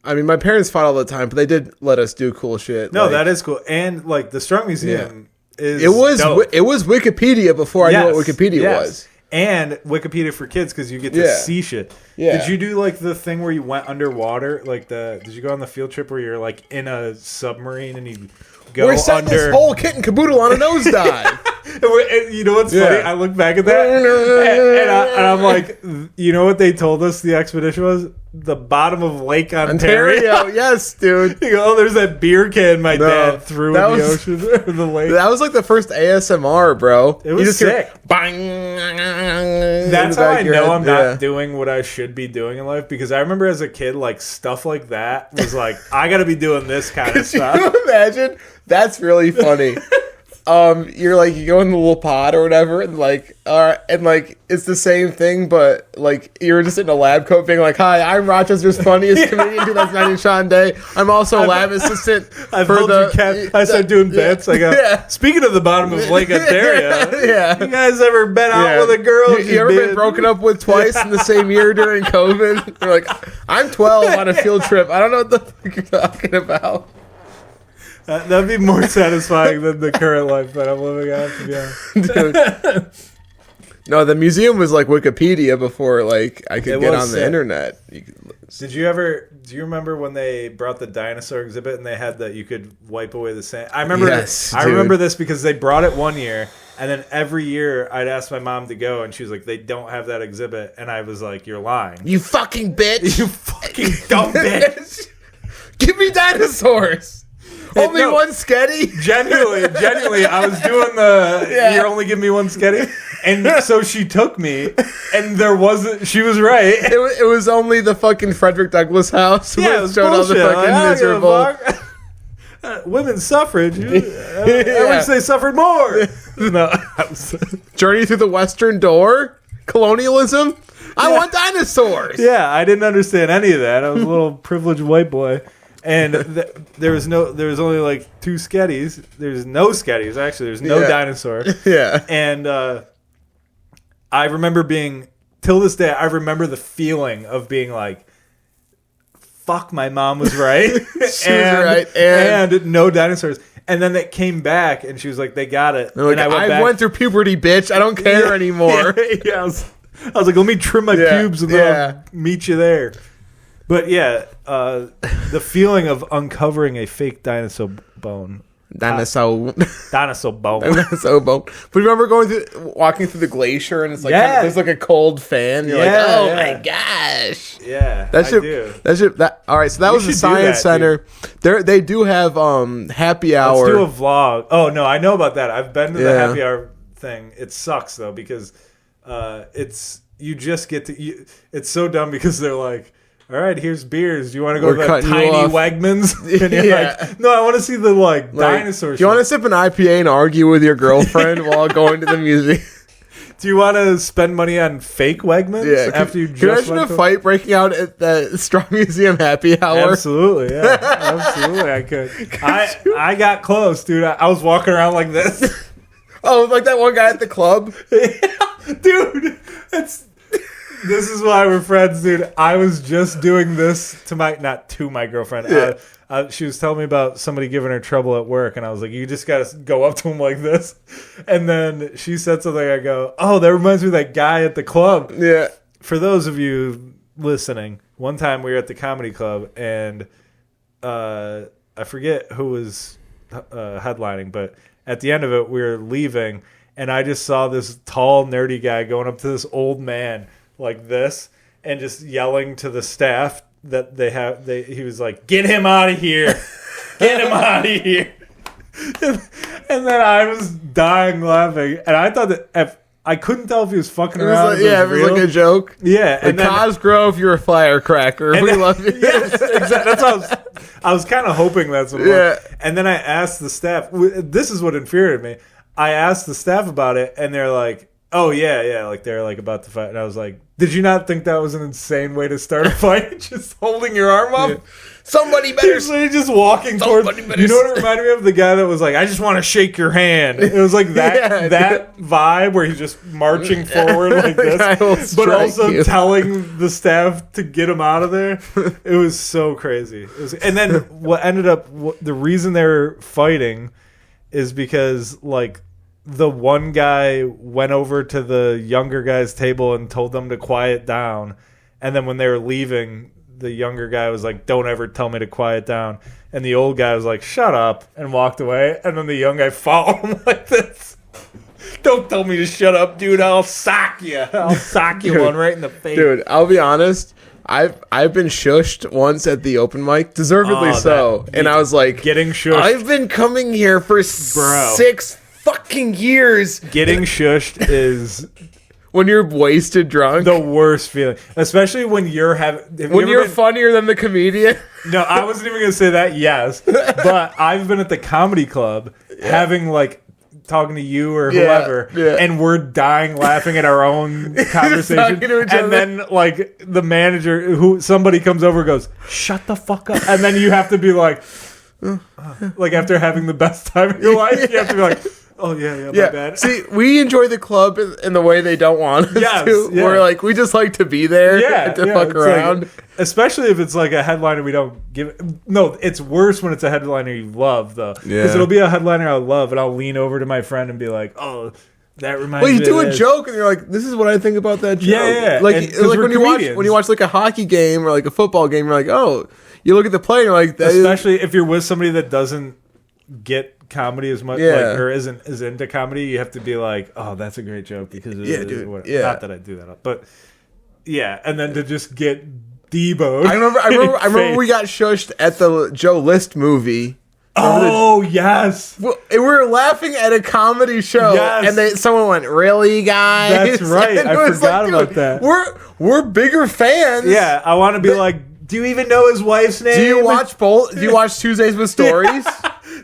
I mean, my parents fought all the time, but they did let us do cool shit. No, that is cool. And like the Strong Museum is dope. It was Wikipedia before I knew what Wikipedia was. And Wikipedia for kids, because you get to see shit. Yeah. Did you do like the thing where you went underwater? Did you go on the field trip where you're like in a submarine and you go We're setting this whole kit and caboodle on a nosedive. And you know what's funny? I look back at that and I'm like, you know what they told us the expedition was? The bottom of Lake Ontario. Yes, dude. You go, there's that beer can my dad threw in the ocean or the lake. That was like the first ASMR, bro. It was sick. Hear, bang. That's how I know I'm not doing what I should be doing in life, because I remember as a kid, like stuff like that was like, I got to be doing this kind of stuff. Can you imagine? That's really funny. You go in the little pod or whatever, and it's the same thing, but like you're just in a lab coat being like, "Hi, I'm Rochester's funniest comedian 2019, Sean Day. I'm also a lab assistant." I started doing bits. I go, speaking of the bottom of Lake Ontario, you guys ever been out with a girl? You ever been broken up with twice in the same year during COVID? You're like, I'm 12 on a field trip. I don't know what the fuck you're talking about. That'd be more satisfying than the current life that I'm living on, to be honest. Dude. No, the museum was like Wikipedia before like I could get on the internet. Do you remember when they brought the dinosaur exhibit and they had that you could wipe away the sand? I remember I remember this because they brought it one year, and then every year I'd ask my mom to go, and she was like, they don't have that exhibit. And I was like, you're lying. You fucking bitch. You fucking dumb bitch. Give me dinosaurs. Only one sketty? Genuinely, I was doing the you're only giving me one sketty. And so she took me, and she was right. It was only the fucking Frederick Douglass house. Yeah, it was bullshit. The fucking miserable. Women's suffrage. I wish they suffered more. No. Journey through the Western Door? Colonialism? I want dinosaurs. Yeah, I didn't understand any of that. I was a little privileged white boy. And there was only like 2 sketties. There's no sketties, actually. There's no dinosaur. Yeah. And I remember till this day, I remember the feeling of being like, fuck, my mom was right. She was right. And no dinosaurs. And then it came back, and she was like, they got it. Like, and I went through puberty, bitch. I don't care anymore. Yeah, I was like, let me trim my pubes, and then I'll meet you there. But yeah, the feeling of uncovering a fake dinosaur bone. Dinosaur bone. Dinosaur bone. But remember walking through the glacier, and it's like there's like a cold fan. You're like, oh my gosh. Yeah, all right, so that was the Science Center. They do have happy hour. Let's do a vlog. Oh no, I know about that. I've been to the happy hour thing. It sucks though because you just get to. It's so dumb because they're like, all right, here's beers. Do you want to go to the tiny Wegmans? And you're like, no, I want to see the dinosaur. Do you want to sip an IPA and argue with your girlfriend while going to the museum? Do you want to spend money on fake Wegmans? Yeah. After you just can you imagine a fight breaking out at the Straw Museum happy hour? Absolutely, yeah. Absolutely, I could. I got close, dude. I was walking around like this. Oh, like that one guy at the club? Yeah. Dude, this is why we're friends, dude. I was just doing this not to my girlfriend. Yeah. She was telling me about somebody giving her trouble at work, and I was like, you just got to go up to him like this. And then she said something, I go, oh, that reminds me of that guy at the club. Yeah. For those of you listening, one time we were at the comedy club, and I forget who was headlining, but at the end of it, we were leaving, and I just saw this tall, nerdy guy going up to this old man like this and just yelling to the staff that he was like, get him out of here. Get him out of here. And then I was dying laughing, and I thought that I couldn't tell if he was fucking around. It was like a joke. Yeah. And Cosgrove, you're a firecracker. We love you. Yes, exactly. That's what I was kind of hoping that's what it was. And then I asked the staff, this is what infuriated me. I asked the staff about it, and they're like, oh, yeah, like they're like about to fight. And I was like, did you not think that was an insane way to start a fight? Just holding your arm up? Yeah. Somebody better. Just walking towards. You know what it reminded me of? The guy that was like, I just want to shake your hand. It was like that vibe where he's just marching forward like this, but also telling the staff to get him out of there. It was so crazy. And then what ended up, the reason they're fighting is because like, the one guy went over to the younger guy's table and told them to quiet down. And then when they were leaving, the younger guy was like, don't ever tell me to quiet down. And the old guy was like, shut up, and walked away. And then the young guy followed him like this. Don't tell me to shut up, dude. I'll sock you. I'll sock you one right in the face. Dude, I'll be honest. I've been shushed once at the open mic, deservedly so. And I was like, getting shushed. I've been coming here for 6 fucking years. Getting shushed is when you're wasted drunk, the worst feeling, especially when you're funnier than the comedian. No, I wasn't even gonna say that. Yes, but I've been at the comedy club having like talking to you or whoever, and we're dying laughing at our own conversation, and then like the manager, somebody comes over and goes, shut the fuck up, and then you have to be like after having the best time of your life, you have to be like, oh, yeah, my bad. See, we enjoy the club in the way they don't want us to. Yeah. We're like, we just like to be there to fuck around. Like, especially if it's like a headliner we don't give. No, it's worse when it's a headliner you love, though. Because it'll be a headliner I love, and I'll lean over to my friend and be like, oh, that reminds me. Well, you do a joke, and you're like, this is what I think about that joke. Yeah. Like when you watch like a hockey game or like a football game, you're like, oh, you look at the play, and you're like, especially if you're with somebody that doesn't get comedy as much, or isn't as into comedy, you have to be like, oh, that's a great joke because not that I do that, but and then to just get deboed. I remember we got shushed at the Joe List movie Oh, yes. We were laughing at a comedy show, and someone went, "Really, guys?" That's right. I forgot about that. We're bigger fans. Yeah, I want to be like, do you even know his wife's name? Do you watch both? Do you watch Tuesdays with Stories?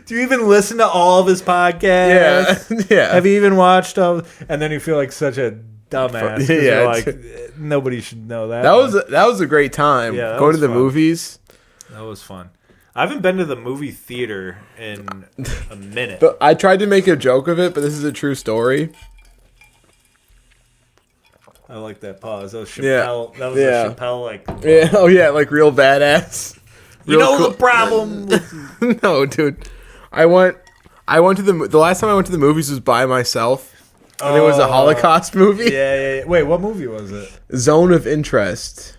Do you even listen to all of his podcasts? Yeah. Have you even watched all? And then you feel like such a dumbass. Yeah, you're like nobody should know that. That was a great time. Yeah, going to the movies. That was fun. I haven't been to the movie theater in a minute. But I tried to make a joke of it, but this is a true story. I like that pause. That was Chappelle. Yeah. That was a Chappelle like. Yeah. Oh yeah, like real badass. Real cool. The problem. No, dude. I went to the last time I went to the movies was by myself. And it was a Holocaust movie. Yeah. Wait, what movie was it? Zone of Interest.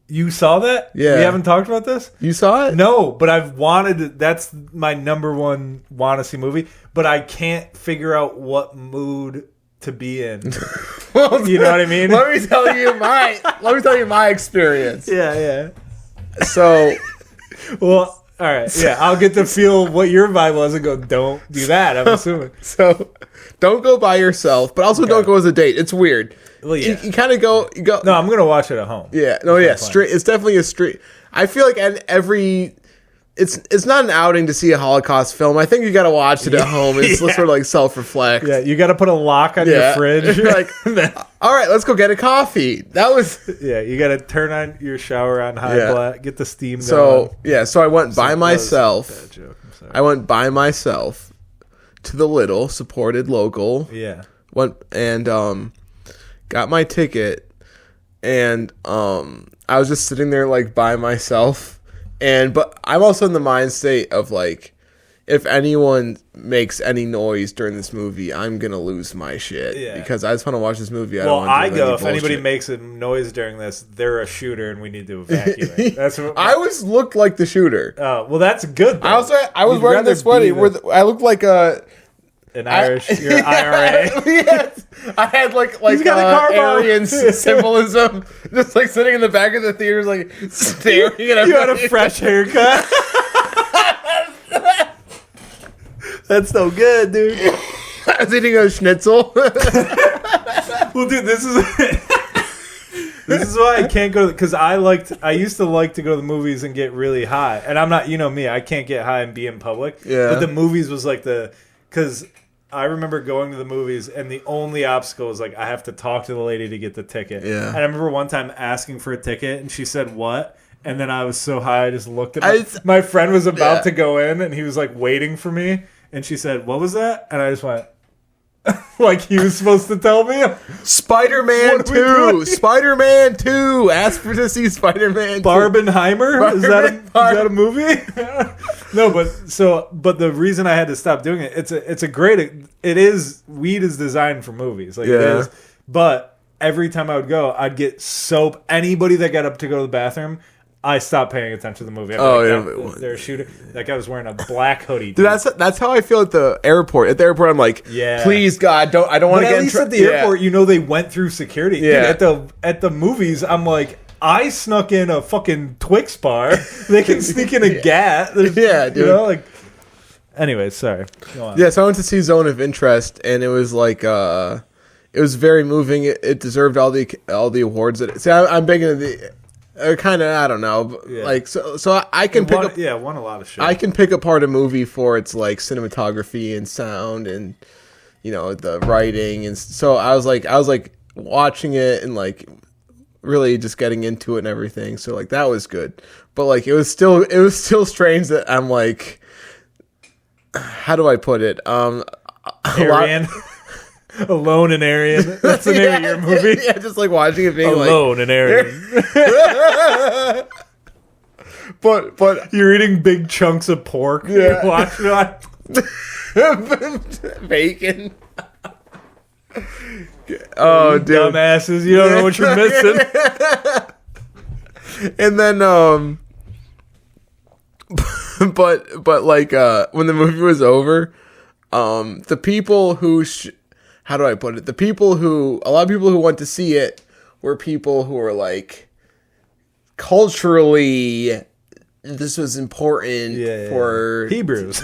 You saw that? Yeah. We haven't talked about this? You saw it? No, but I've wanted... That's my number one want-to-see movie, but I can't figure out what mood to be in. Well, you know what I mean? Let me tell you my experience. Yeah. So... Well, all right. Yeah, I'll get to feel what your vibe was and go, don't do that, I'm assuming. So, don't go by yourself, but also don't go as a date. It's weird. Well, yeah. You kind of go. No, I'm gonna watch it at home. Yeah. No. Yeah. Straight. It's definitely a straight. I feel like it's not an outing to see a Holocaust film. I think you got to watch it at home. It's sort of like self-reflect. Yeah. You got to put a lock on your fridge. You're like, all right, let's go get a coffee. That was. Yeah. You got to turn on your shower on high blast. Get the steam going. So I went by myself. Bad joke. I'm sorry. I went by myself to the Little, supported local. Yeah. Went and got my ticket, and I was just sitting there like by myself, but I'm also in the mind state of like, if anyone makes any noise during this movie, I'm gonna lose my shit because I just want to watch this movie. If anybody makes a noise during this, they're a shooter and we need to evacuate. That's what I always looked like the shooter. Oh, well, that's good. Though. I was wearing this sweaty where I looked like a. Your IRA. Yes. I had like Aryan symbolism, just like sitting in the back of the theater, like staring at everybody. You had a fresh haircut. That's no good, dude. I was eating a schnitzel. Well, dude, this is why I can't go, because I used to like to go to the movies and get really high, and I'm not, you know me, I can't get high and be in public. Yeah. But the movies was like because I remember going to the movies and the only obstacle was like I have to talk to the lady to get the ticket. Yeah. And I remember one time asking for a ticket and she said what? And then I was so high I just looked at my friend was about to go in and he was like waiting for me and she said, "What was that?" And I just went like he was supposed to tell me. Spider-Man 2. Spider-Man 2. Ask for to see Spider-Man 2. Barbenheimer? Is that a movie? No, but the reason I had to stop doing it, weed is designed for movies. Like it is. But every time I would go, I'd get soap. Anybody that got up to go to the bathroom, I stopped paying attention to the movie. They're shooting. That guy was wearing a black hoodie. Dude, that's how I feel at the airport. At the airport, I'm like, please God, I don't want to get. At least at the airport, they went through security. Yeah. Dude, at the movies, I'm like, I snuck in a fucking Twix bar. They can sneak in a gat. Yeah, dude. Anyways, sorry. Go on. Yeah, so I went to see Zone of Interest, and it was like, it was very moving. It deserved all the awards. I'm big into the. Kind of, I don't know, like so. I can pick up. Yeah, won a lot of shit. I can pick apart a movie for its like cinematography and sound and the writing, and so I was like watching it and like really just getting into it and everything. So like that was good, but like it was still strange that I'm like, how do I put it? Aryan. Alone in Aryan. That's the name of your movie. Yeah, just like watching it being Alone in Aryan. but you're eating big chunks of pork. Yeah. You're watching bacon. Oh, dude. Dumbasses, you don't know what you're missing. And then but like when the movie was over, the people who how do I put it? A lot of people who went to see it were people who were like culturally this was important for Hebrews.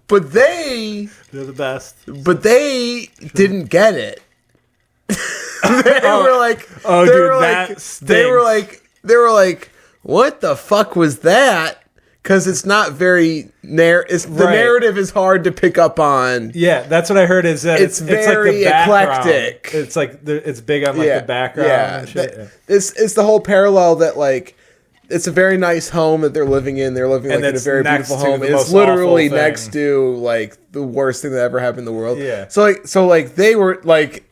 But they're the best. But they didn't get it. They were like, what the fuck was that? Because it's not very the narrative is hard to pick up on. Yeah, that's what I heard. Is that it's very like eclectic. It's like it's big on like the background. Yeah, and shit. It's the whole parallel that like it's a very nice home that they're living in. They're living like in a very beautiful home. It's literally next to like the worst thing that ever happened in the world. Yeah. So they were like,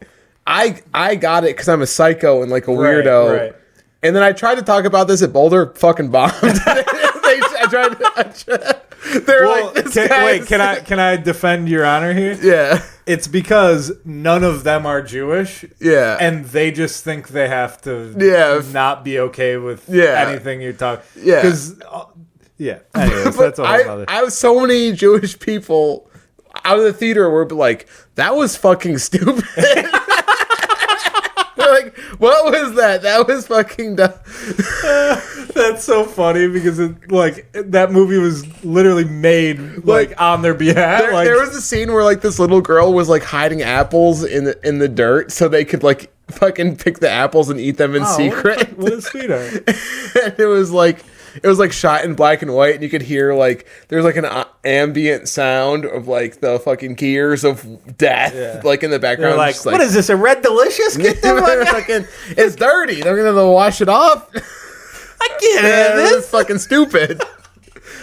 I got it because I'm a psycho and like a weirdo. Right. And then I tried to talk about this at Boulder, fucking bombed. They're like, can I defend your honor here? Yeah. It's because none of them are Jewish. Yeah. And they just think they have to not be okay with anything you're talking. Yeah. Because, anyways, that's a whole other. I have so many Jewish people out of the theater were like, that was fucking stupid. They're like, what was that? That was fucking dumb. That's so funny because that movie was literally made like on their behalf. There was a scene where like this little girl was like hiding apples in the dirt so they could like fucking pick the apples and eat them in secret. What a sweetheart. And it was like shot in black and white, and you could hear like there's like an ambient sound of like the fucking gears of death like in the background. They're like, what is this, a Red Delicious? Get the fucking, it's dirty. They're gonna wash it off. I can't have this. It's fucking stupid.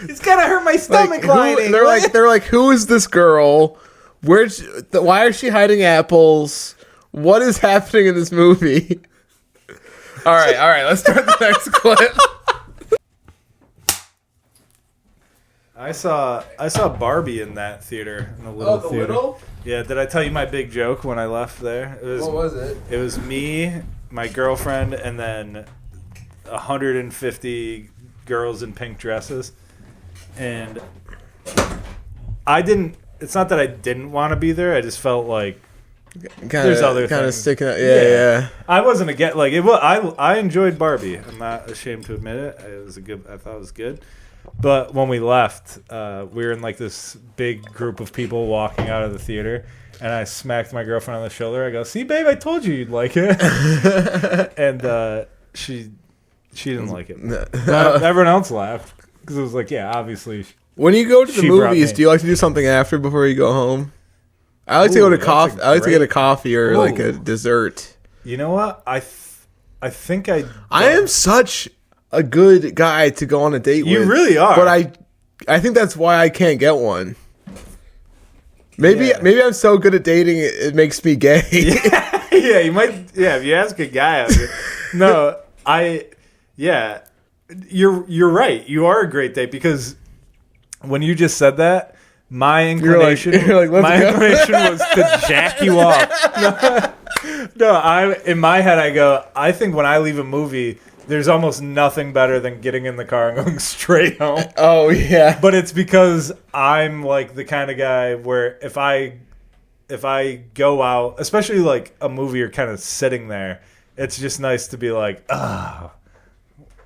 It's gonna hurt my stomach lining. They're like, who is this girl? Why is she hiding apples? What is happening in this movie? All right. Let's start the next clip. I saw Barbie in that theater, in the little theater. Little? Yeah, did I tell you my big joke when I left there? What was it? It was me, my girlfriend, and then 150 girls in pink dresses. And it's not that I didn't want to be there, I just felt like there's other things. Kind of sticking out. Yeah. I wasn't I enjoyed Barbie. I'm not ashamed to admit it. I thought it was good. But when we left, we were in like this big group of people walking out of the theater, and I smacked my girlfriend on the shoulder. I go, "See, babe, I told you you'd like it." And she didn't like it. Everyone else laughed because it was like, yeah, obviously. When you go to the movies, do you like to do something after before you go home? I like to go to coffee. I like to get a coffee or like a dessert. You know what? I think I am such a good guy to go on a date with. You really are. But I think that's why I can't get one. Maybe I'm so good at dating it makes me gay. Yeah, you might. Yeah, if you ask a guy. No, you're right. You are a great date because when you just said that, my inclination was to jack you off. No, in my head I think when I leave a movie, there's almost nothing better than getting in the car and going straight home. Oh, yeah. But it's because I'm like the kind of guy where if I go out, especially like a movie, you're kind of sitting there, it's just nice to be like,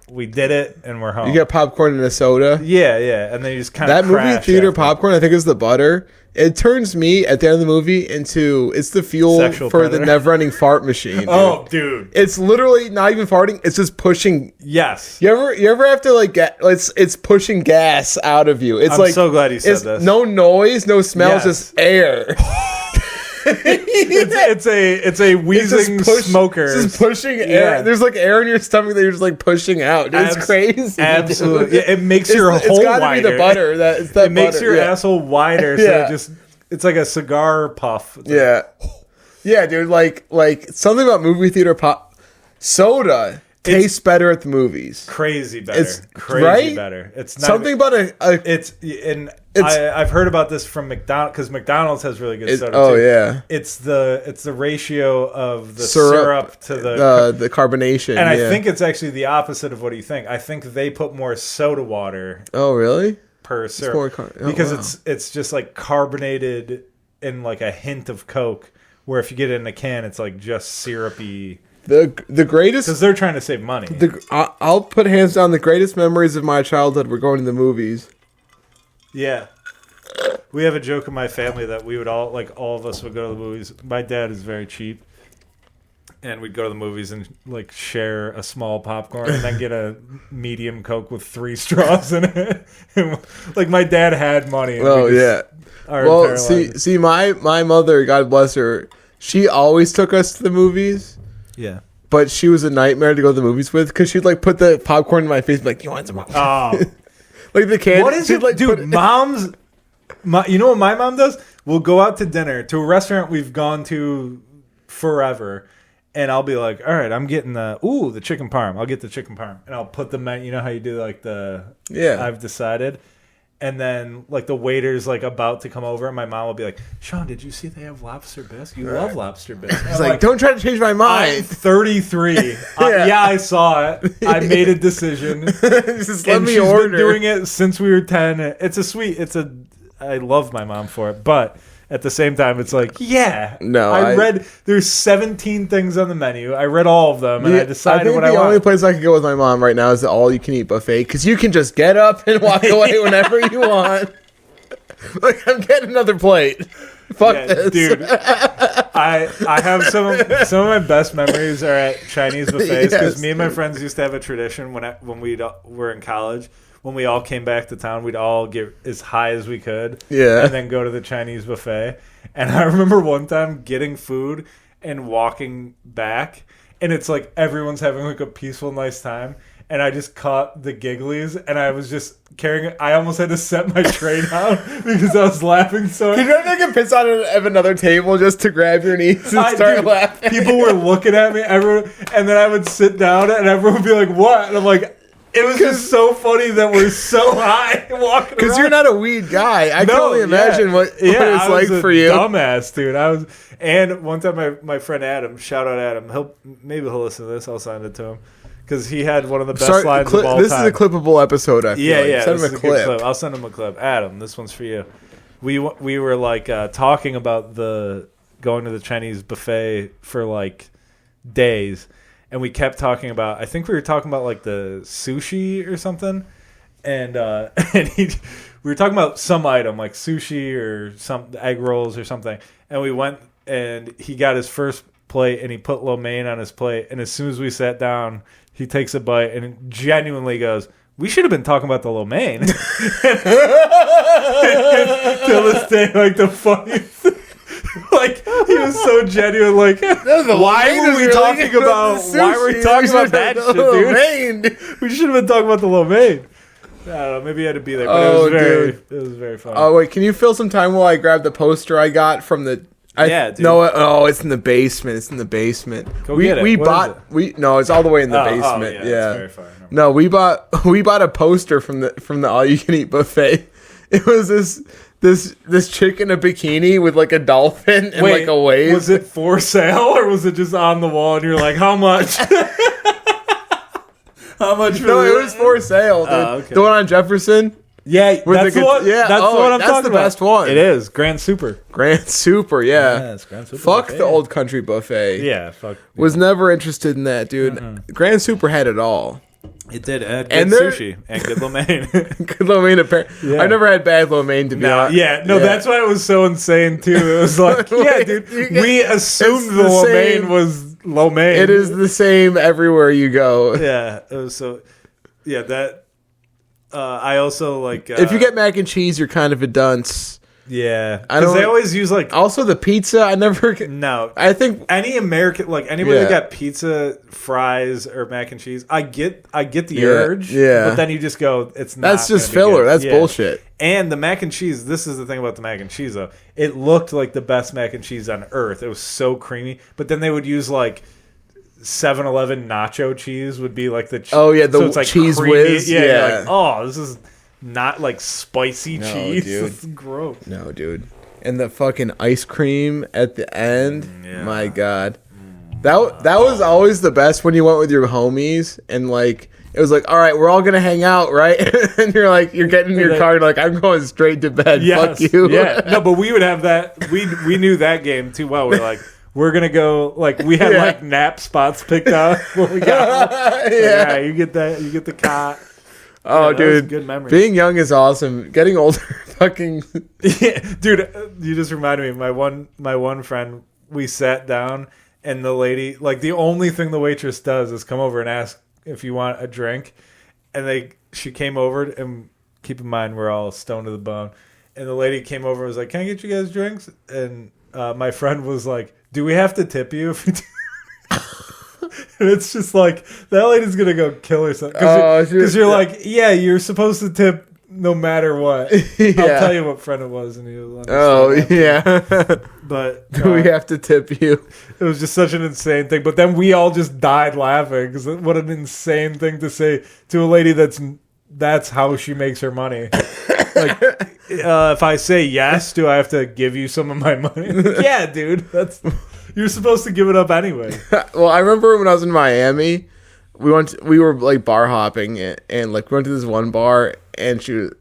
we did it and we're home. You get popcorn and a soda. Yeah. And then you just kind of that movie theater popcorn, I think, is the butter. It turns me at the end of the movie into it's the fuel sexual for predator. the never-ending fart machine. Dude. Oh, dude, it's literally not even farting; it's just pushing. Yes. You ever have to like get? It's pushing gas out of you. It's I'm so glad you said this. No noise, no smell, just air. it's a wheezing smoker. It's just pushing air. There's like air in your stomach that you're just like pushing out. Dude, it's crazy. Absolutely. Yeah, it makes your hole wider. It's gotta be the butter. It makes your asshole wider. So it's like a cigar puff. Yeah, dude. Like something about movie theater soda tastes better at the movies. Crazy better. It's crazy better. It's not something about I've heard about this from McDonald's because McDonald's has really good soda. Oh too. Yeah, it's the ratio of the syrup to the carbonation, and I think it's actually the opposite of what you think. I think they put more soda water. Oh really? Per syrup because it's just like carbonated and like a hint of Coke. Where if you get it in a can, it's like just syrupy The greatest, because they're trying to save money. I'll put hands down, the greatest memories of my childhood were going to the movies. Yeah. We have a joke in my family that we would all of us would go to the movies. My dad is very cheap. And we'd go to the movies and like share a small popcorn and then get a medium Coke with 3 straws in it. Like my dad had money. Oh yeah. Well, see, my mother, God bless her, she always took us to the movies. Yeah. But she was a nightmare to go to the movies with because she'd like put the popcorn in my face and be like, you want some popcorn? Oh. Like the candy. What is it? Like, dude, you know what my mom does? We'll go out to dinner to a restaurant we've gone to forever. And I'll be like, all right, I'm getting the chicken parm. I'll get the chicken parm. And I'll put you know how you do like I've decided. And then like the waiter's like about to come over and my mom will be like, Sean, did you see they have lobster bisque? You love lobster bisque. He's like, don't try to change my mind. I'm 33. I saw it. I made a decision. Just let me order. She's been doing it since we were 10. I love my mom for it. But at the same time, it's like, I read, there's 17 things on the menu. I read all of them, and I decided what I want. The only place I can go with my mom right now is the all-you-can-eat buffet, because you can just get up and walk away whenever you want. Like, I'm getting another plate. Fuck this. Dude. I have some of my best memories are at Chinese buffets, because me and my friends used to have a tradition when we were in college. When we all came back to town, we'd all get as high as we could, and then go to the Chinese buffet. And I remember one time getting food and walking back, and it's like everyone's having like a peaceful, nice time, and I just caught the gigglies, and I was just carrying it. I almost had to set my tray down because I was laughing so. Did you ever take a piss out of another table just to grab your knees and start laughing? People were looking at me, and then I would sit down, and everyone would be like, "What?" And I'm like. It was just so funny that we're so high walking around. Because you're not a weed guy. I can only imagine what it's like for you. Dumbass, dude. And one time my friend Adam, shout out Adam, maybe he'll listen to this. I'll send it to him. Because he had one of the best lines of all time. This is a clippable episode, I feel like. Send him a clip. I'll send him a clip. Adam, this one's for you. We were like talking about going to the Chinese buffet for like days. And we kept talking about, I think we were talking about like the sushi or something. And we were talking about some item like sushi or some egg rolls or something. And we went and he got his first plate and he put lo mein on his plate. And as soon as we sat down, he takes a bite and genuinely goes, we should have been talking about the lo mein. Till this day, like the funniest like he was so genuine. Like, why were we talking about that shit, dude? We should have been talking about the lo mein. I don't know. Maybe he had to be there, but it was very fun. Oh wait, can you fill some time while I grab the poster I got from the? Dude. No, it's in the basement. It's in the basement. Go get it. No, it's all the way in the basement. It's very far. No, we bought a poster from the all you can eat buffet. It was this chick in a bikini with like a dolphin and like a wave. Was it for sale or was it just on the wall and you're like, how much? How much? No, it was for sale, dude. Okay. The one on Jefferson. Yeah, that's the one. Yeah, that's the one I'm talking about. That's the best one. It is Grand Super. Grand Super, yeah. Yes, Grand Super. Fuck buffet. The Old Country Buffet. Yeah, fuck. Was never interested in that, dude. Mm-mm. Grand Super had it all. It did. It had good sushi and good lo mein. Good lo mein, apparently. I never had bad lo mein, to be honest. That's why it was so insane, too. It was like, dude, we assumed the lo mein was lo mein. It is the same everywhere you go. Yeah, it was so... Yeah, that... I also like... if you get mac and cheese, you're kind of a dunce. Yeah. Because they always use like... Also, the pizza, I never... No. I think... Any American... Like, anybody that got pizza, fries, or mac and cheese, I get the urge. Yeah. But then you just go, it's not... That's just filler. That's bullshit. And the mac and cheese, this is the thing about the mac and cheese, though. It looked like the best mac and cheese on earth. It was so creamy. But then they would use, like... 7-Eleven nacho cheese would be like the it's like cheese whiz. Yeah. Like, this is not like spicy cheese. Dude. It's gross. No, dude. And the fucking ice cream at the end. My God. That was always the best when you went with your homies and like it was like, all right, we're all gonna hang out, right? And you're like, you're getting in your car, you're like, I'm going straight to bed. Fuck you. Yeah. No, but we would have that. We knew that game too well. We're like, we're gonna go. Like we had like nap spots picked out when we got home. Yeah, right, you get that. You get the cot. Oh, yeah, dude, good memory. Being young is awesome. Getting older, fucking. Yeah, dude, you just reminded me. My one friend. We sat down, and the lady, like the only thing the waitress does is come over and ask if you want a drink, and she came over, and keep in mind we're all stoned to the bone. And the lady came over and was like, "Can I get you guys drinks?" And my friend was like, "Do we have to tip you if we do?" And it's just like, that lady's going to go kill herself. Because you're like, yeah, you're supposed to tip no matter what. I'll tell you what friend it was. And you'll understand But do we have to tip you? It was just such an insane thing. But then we all just died laughing. Because what an insane thing to say to a lady that's how she makes her money. Like, if I say yes, do I have to give you some of my money? Like, yeah, dude. You're supposed to give it up anyway. Well, I remember when I was in Miami, we were like bar hopping and like we went to this one bar and she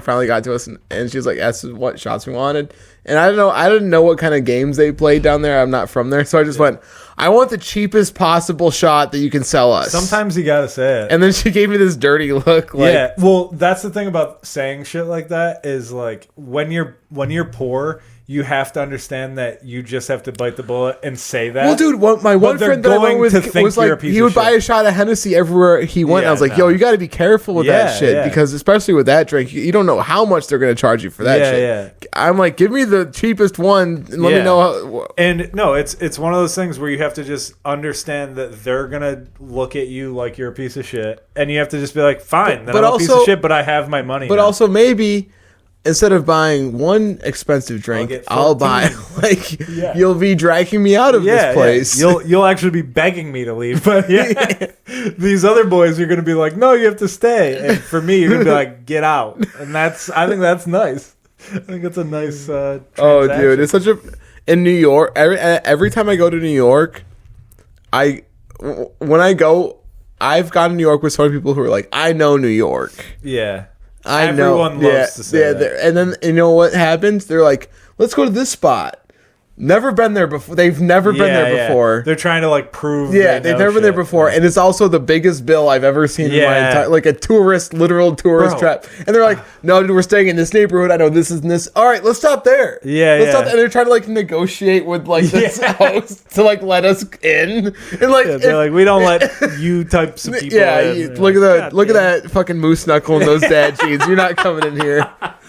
finally got to us and she was like asked us what shots we wanted. And I didn't know what kind of games they played down there. I'm not from there. So I just went, I want the cheapest possible shot that you can sell us. Sometimes you got to say it. And then she gave me this dirty look. Like, yeah. Well, that's the thing about saying shit like that is like when you're poor, you have to understand that you just have to bite the bullet and say that. Well, dude, my one friend that I went with was like, he would buy a shot of Hennessy everywhere he went. I was like, yo, you got to be careful with that shit because especially with that drink, you don't know how much they're going to charge you for that shit. Yeah. I'm like, give me the cheapest one and let me know how. And no, it's one of those things where you have to just understand that they're going to look at you like you're a piece of shit. And you have to just be like, fine, then I'm a piece of shit, but I have my money. But also maybe, instead of buying one expensive drink, I'll buy you'll be dragging me out of this place. Yeah. You'll actually be begging me to leave. But these other boys are going to be like, no, you have to stay. And for me, you're going to be like, get out. And I think that's nice. I think it's a nice transaction. Oh, dude, it's such in New York. Every time I go to New York, I've gone to New York with so many people who are like, I know New York. Yeah. Everyone loves to say that. And then you know what happens? They're like, let's go to this spot. Never been there before. They've never been there before. They're trying to like prove. Yeah, they've never been there before, and it's also the biggest bill I've ever seen in my entire, like a literal tourist trap. And they're like, "No, dude, we're staying in this neighborhood. I know this is this. All right, let's stop there. Let's stop." And they're trying to like negotiate with like this house to like let us in. And like they're like, "We don't let you types of people." in. Look at that fucking moose knuckle and those dad jeans. You're not coming in here.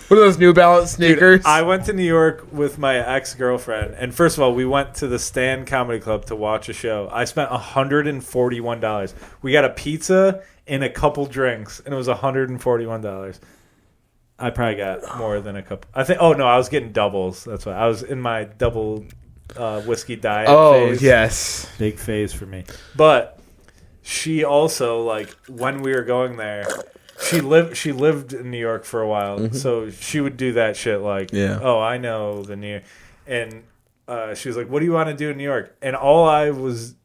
What are those New Balance sneakers? Dude, I went to New York with my ex-girlfriend, and first of all, we went to the Stand Comedy Club to watch a show. I spent $141. We got a pizza and a couple drinks, and it was $141. I probably got more than a couple. I was getting doubles. That's why I was in my double whiskey diet phase. Oh, yes. Big phase for me. But she also, like, when we were going there... She lived in New York for a while, so she would do that shit like, oh, I know the New York. And she was like, what do you want to do in New York? And all I was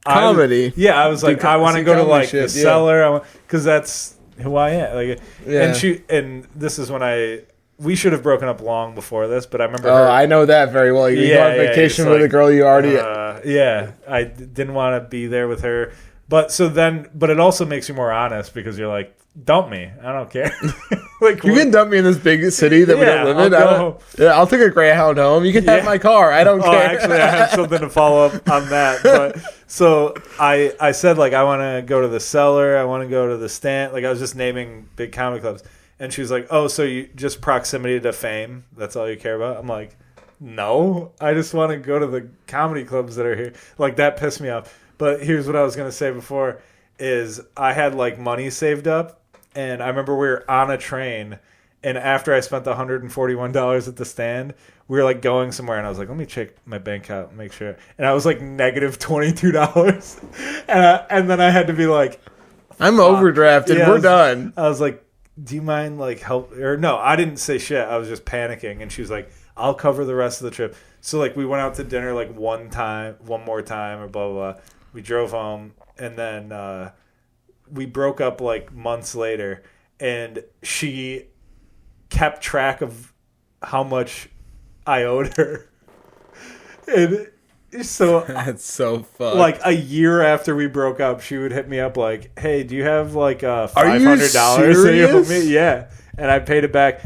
comedy. I was like, I want to go to like the Cellar, because that's who I am. Like, and this is when we should have broken up long before this, but I remember. Oh, I know that very well. You go on vacation with a girl you already. I didn't want to be there with her. But it also makes you more honest because you're like, dump me. I don't care. Like you can dump me in this big city that we don't live in. I'll take a Greyhound home. You can have my car. I don't care. Actually, I have something to follow up on that. But so I said like I want to go to the Cellar. I want to go to the Stand. Like I was just naming big comedy clubs, and she was like, oh, so you just proximity to fame? That's all you care about? I'm like, no, I just want to go to the comedy clubs that are here. Like that pissed me off. But here's what I was going to say before is I had like money saved up, and I remember we were on a train, and after I spent the $141 at the Stand, we were like going somewhere, and I was like, let me check my bank account and make sure. And I was like negative $22. And then I had to be like, I'm overdrafted. We're done. I was like, do you mind like help? Or no, I didn't say shit. I was just panicking. And she was like, I'll cover the rest of the trip. So like we went out to dinner like one more time or blah, blah, blah. We drove home, and then we broke up like months later, and she kept track of how much I owed her. And so that's so fucked. Like a year after we broke up, she would hit me up like, "Hey, do you have like $500 that you owe me?" Yeah, and I paid it back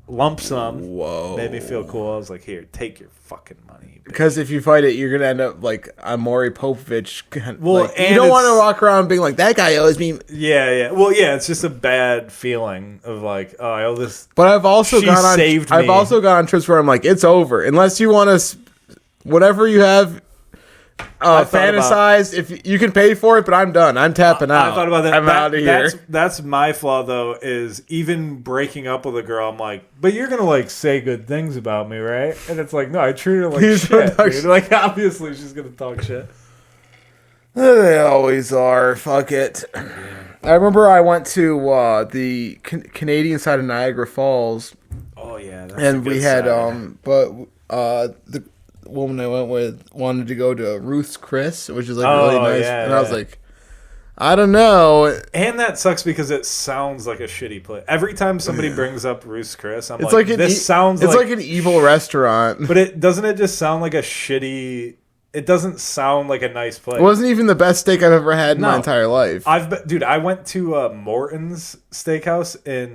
lump sum. Whoa, made me feel cool. I was like, "Here, take your fucking money." Because if you fight it, you're gonna end up like I'm Maury Popovich. Well, like, you don't want to walk around being like that guy owes me. Yeah. Well, yeah, it's just a bad feeling of like, oh, I owe this. But I've also I've also gone on trips where I'm like, it's over unless you want to. Whatever you have fantasized, if you can pay for it, but I'm done. I'm tapping out. I thought about that. I'm out of here. That's my flaw, though, is even breaking up with a girl, I'm like, but you're going to, like, say good things about me, right? And it's like, no, I treat her like shit, dude. Like, obviously, she's going to talk shit. They always are. Fuck it. I remember I went to the Canadian side of Niagara Falls. Oh, yeah. And we had, the woman I went with wanted to go to Ruth's Chris, which is like really nice. Yeah, and I was like, I don't know. And that sucks because it sounds like a shitty place. Every time somebody brings up Ruth's Chris, I'm it's like this sounds it's like an evil restaurant. But it just sound like a shitty. It doesn't sound like a nice place. It wasn't even the best steak I've ever had in my entire life. Dude, I went to Morton's Steakhouse in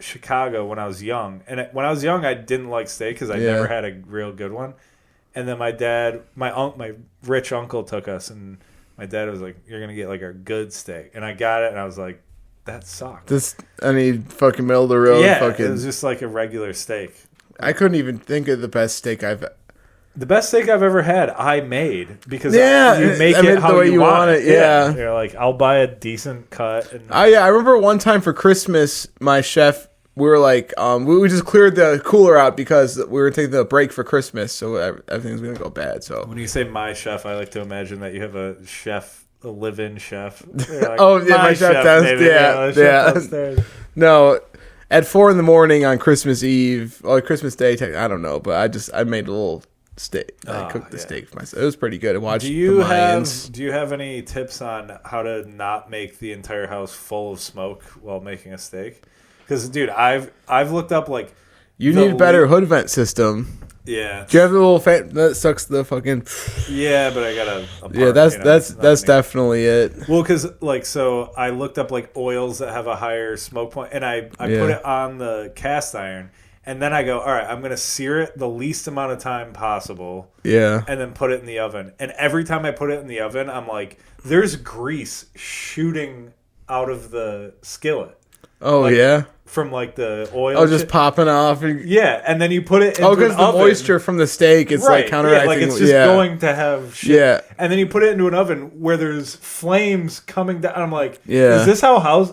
Chicago when I was young. And when I was young, I didn't like steak because I never had a real good one. And then my dad, my rich uncle took us, and my dad was like, "You're gonna get like a good steak," and I got it, and I was like, "That sucked." This any fucking middle of the road. Yeah, it was just like a regular steak. I couldn't even think of the best steak I've. The best steak I've ever had, I made because you make it how the way you want it. Yeah, you're like, I'll buy a decent cut. And I remember one time for Christmas, my chef. We were like, we just cleared the cooler out because we were taking the break for Christmas, so everything's gonna go bad. So when you say my chef, I like to imagine that you have a live-in chef. Like, my chef does. Yeah. No, at 4 a.m. on Christmas Eve, or Christmas Day, I don't know, but I made a little steak. I cooked the steak for myself. It was pretty good. I watched the Mayans. Do you have any tips on how to not make the entire house full of smoke while making a steak? Because, dude, I've looked up, like... You need a better hood vent system. Yeah. Do you have the little fan that sucks the fucking... Yeah, but I got a part, yeah, that's definitely it. Well, because, like, so I looked up, like, oils that have a higher smoke point, and I put it on the cast iron, and then I go, all right, I'm going to sear it the least amount of time possible. Yeah. And then put it in the oven. And every time I put it in the oven, I'm like, there's grease shooting out of the skillet. Oh, yeah? From like the oil. Oh, just popping off. Yeah, and then you put it into because the moisture from the steak, it's like counteracting. Yeah, like it's just going to have shit. Yeah. And then you put it into an oven where there's flames coming down. I'm like, is this how house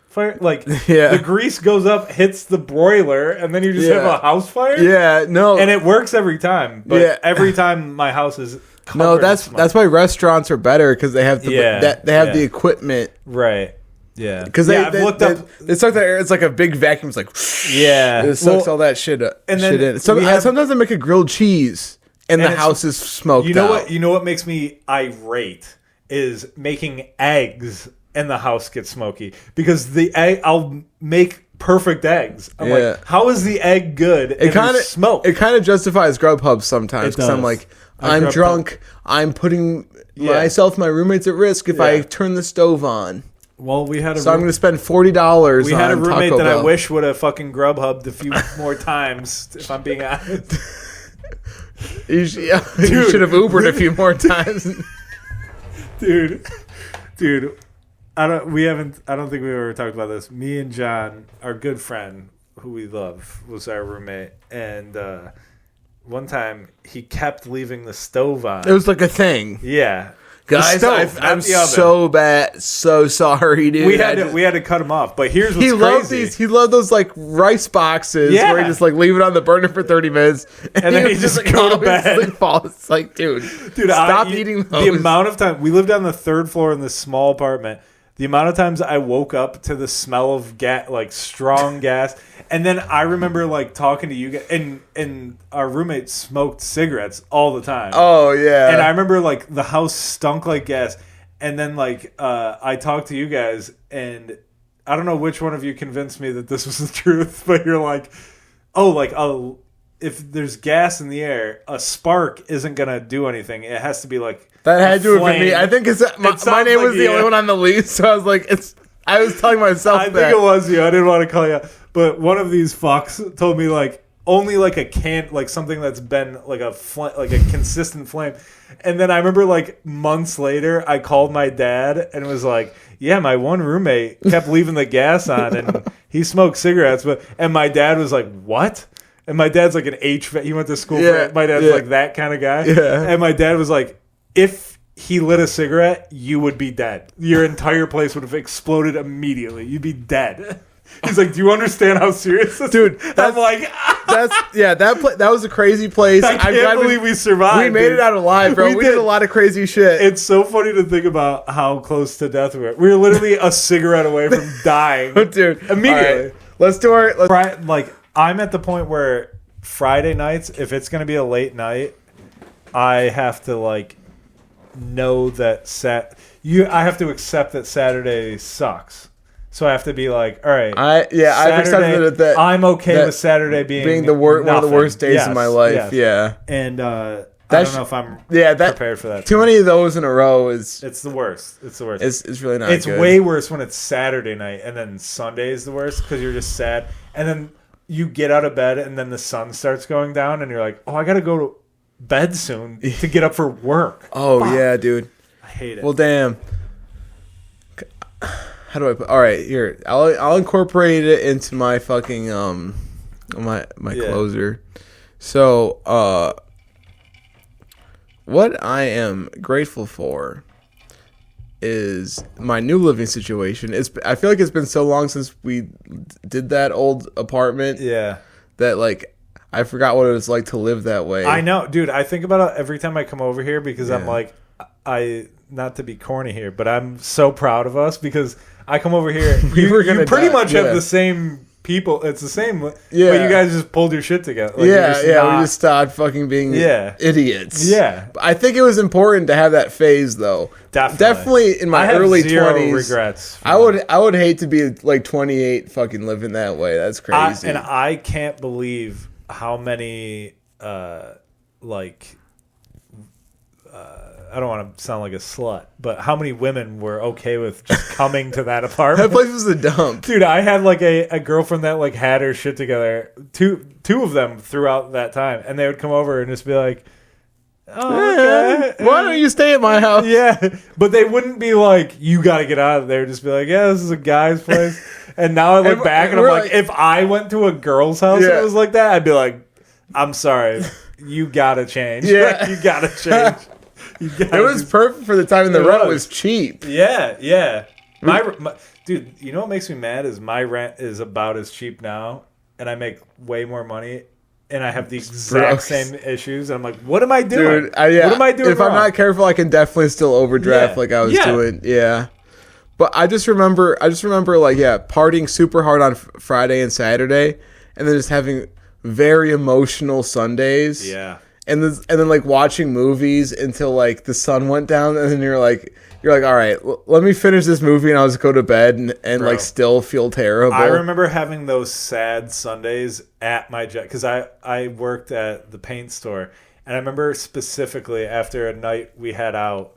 fire? Like, the grease goes up, hits the broiler, and then you just have a house fire? Yeah, no. And it works every time. But every time my house is covered in smoke. That's why restaurants are better because they have the equipment. Right. Yeah, because I've looked up. It's like it's like a big vacuum. It's like it sucks all that shit up. And then in. Sometimes I make a grilled cheese and the house is smoked. You know what makes me irate is making eggs and the house gets smoky because the egg. I'll make perfect eggs. I'm like, how is the egg good? It kind of smoke. It kind of justifies Grubhub sometimes because I'm like, I'm drunk. I'm putting myself, my roommates at risk if I turn the stove on. Well, I'm going to spend $40. We had a roommate that I wish would have fucking Grubhubbed a few more times. If I'm being honest, you should have Ubered a few more times, dude. I don't think we ever talked about this. Me and John, our good friend who we love, was our roommate, and one time he kept leaving the stove on. It was like a thing. Yeah. Guys, I'm so sorry, dude. We had to cut him off. But here's what's crazy. He loved those like rice boxes where he just like leave it on the burner for 30 minutes and then he just go to bed. It's like, dude, stop eating those. The amount of time we lived on the 3rd floor in this small apartment. The amount of times I woke up to the smell of gas, like strong gas, and then I remember like talking to you guys, and our roommate smoked cigarettes all the time. Oh yeah, and I remember like the house stunk like gas, and then like I talked to you guys, and I don't know which one of you convinced me that this was the truth, but you're like, oh, like if there's gas in the air, a spark isn't gonna do anything. It has to be like that had to do it for me. I think my name was the only one on the lead, so I was like, I was telling myself I think it was you. I didn't want to call you out. But one of these fucks told me like only like a can, like something that's been like like a consistent flame. And then I remember like months later, I called my dad and was like, yeah, my one roommate kept leaving the gas on and he smoked cigarettes. And my dad was like, what? And my dad's like an HVAC. He went to school for my dad's like that kind of guy. Yeah. And my dad was like, if he lit a cigarette, you would be dead. Your entire place would have exploded immediately. You'd be dead. He's like, do you understand how serious this is? Dude, I'm like, that was a crazy place. I can't believe we survived. We made it out alive, bro. We did a lot of crazy shit. It's so funny to think about how close to death we were. We were literally a cigarette away from dying. Dude, immediately. Right. Let's do our... Like, I'm at the point where Friday nights, if it's going to be a late night, I have to, like, know that I have to accept that Saturday sucks. So I have to be like, all right. I've accepted that. I'm okay with Saturday being one of the worst days of my life. Yes. Yeah, and I don't know if I'm prepared for that. Too many of those in a row is. It's the worst. It's the worst. It's really not. It's good. way worse when it's Saturday night and then Sunday is the worst because you're just sad and then you get out of bed and then the sun starts going down and you're like, oh, I gotta go to bed soon to get up for work. Oh fuck. Yeah, dude. I hate it. Well, damn. How do I put? All right, here. I'll incorporate it into my fucking my closer. So, what I am grateful for is my new living situation. I feel like it's been so long since we did that old apartment. Yeah. That like I forgot what it was like to live that way. I know, dude. I think about it every time I come over here because I'm like, not to be corny here, but I'm so proud of us because I come over here. You pretty much have the same people. It's the same. Yeah. But you guys just pulled your shit together. Like, we just stopped fucking being idiots. Yeah. I think it was important to have that phase, though. Definitely in my early 20s. Regrets. I would hate to be like 28 fucking living that way. That's crazy. And I can't believe how many I don't want to sound like a slut, but how many women were okay with just coming to that apartment? That place was a dump. Dude, I had like a girlfriend that like had her shit together. Two of them throughout that time. And they would come over and just be like, oh, okay. Why don't you stay at my house? Yeah. But they wouldn't be like, you got to get out of there. Just be like, yeah, this is a guy's place. And now I look back and I'm like, if I went to a girl's house and it was like that, I'd be like, I'm sorry. You got to change. Yeah. You got to change. It was perfect for the time, and the rent was cheap. Yeah. My dude, you know what makes me mad is my rent is about as cheap now, and I make way more money, and I have the exact same issues. And I'm like, what am I doing? Dude, what am I doing? If I'm not careful, I can definitely still overdraft like I was doing. Yeah. But I just remember like partying super hard on Friday and Saturday, and then just having very emotional Sundays. Yeah. And then like watching movies until like the sun went down, and then you're like, all right, let me finish this movie, and I'll just go to bed and like still feel terrible. I remember having those sad Sundays at my job because I worked at the paint store, and I remember specifically after a night we had out,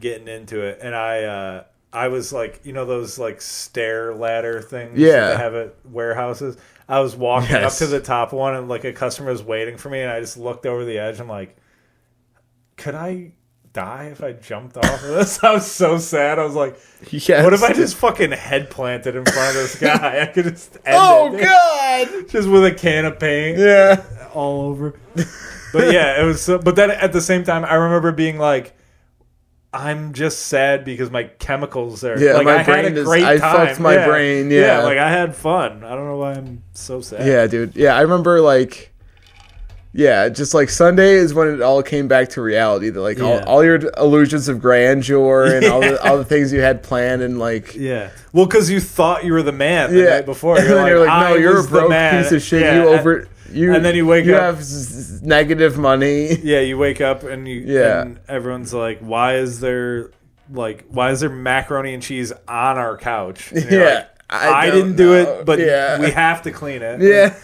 getting into it, and I was like, you know those like stair ladder things that they have at warehouses. I was walking up to the top one and like a customer was waiting for me and I just looked over the edge. I'm like, could I die if I jumped off of this? I was so sad. I was like, what if I just fucking head planted in front of this guy? I could just end it. God. Just with a can of paint. Yeah. All over. But yeah, it was but then at the same time I remember being like, I'm just sad because my chemicals are like I had a great time. I fucked my brain. Yeah, like I had fun. I don't know why I'm so sad. Yeah, dude. Yeah, I remember like, just like Sunday is when it all came back to reality. That like all your illusions of grandeur and all the things you had planned and like well, because you thought you were the man the night before, and then you're like, no, you're a broke piece of shit. And then you wake up. You have negative money. Yeah, you wake up and and everyone's like, why is there macaroni and cheese on our couch? And you're like, I didn't do it, but we have to clean it. Yeah.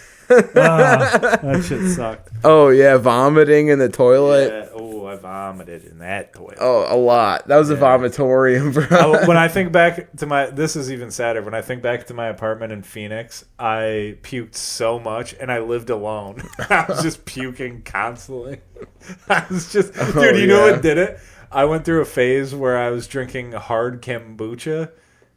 That shit sucked. Oh yeah, vomiting in the toilet. Yeah. Oh, I vomited in that toilet. Oh, a lot. That was a vomitorium, bro. When I think back to this is even sadder. When I think back to my apartment in Phoenix, I puked so much, and I lived alone. I was just puking constantly. I was just, dude. You know what did it? I went through a phase where I was drinking hard kombucha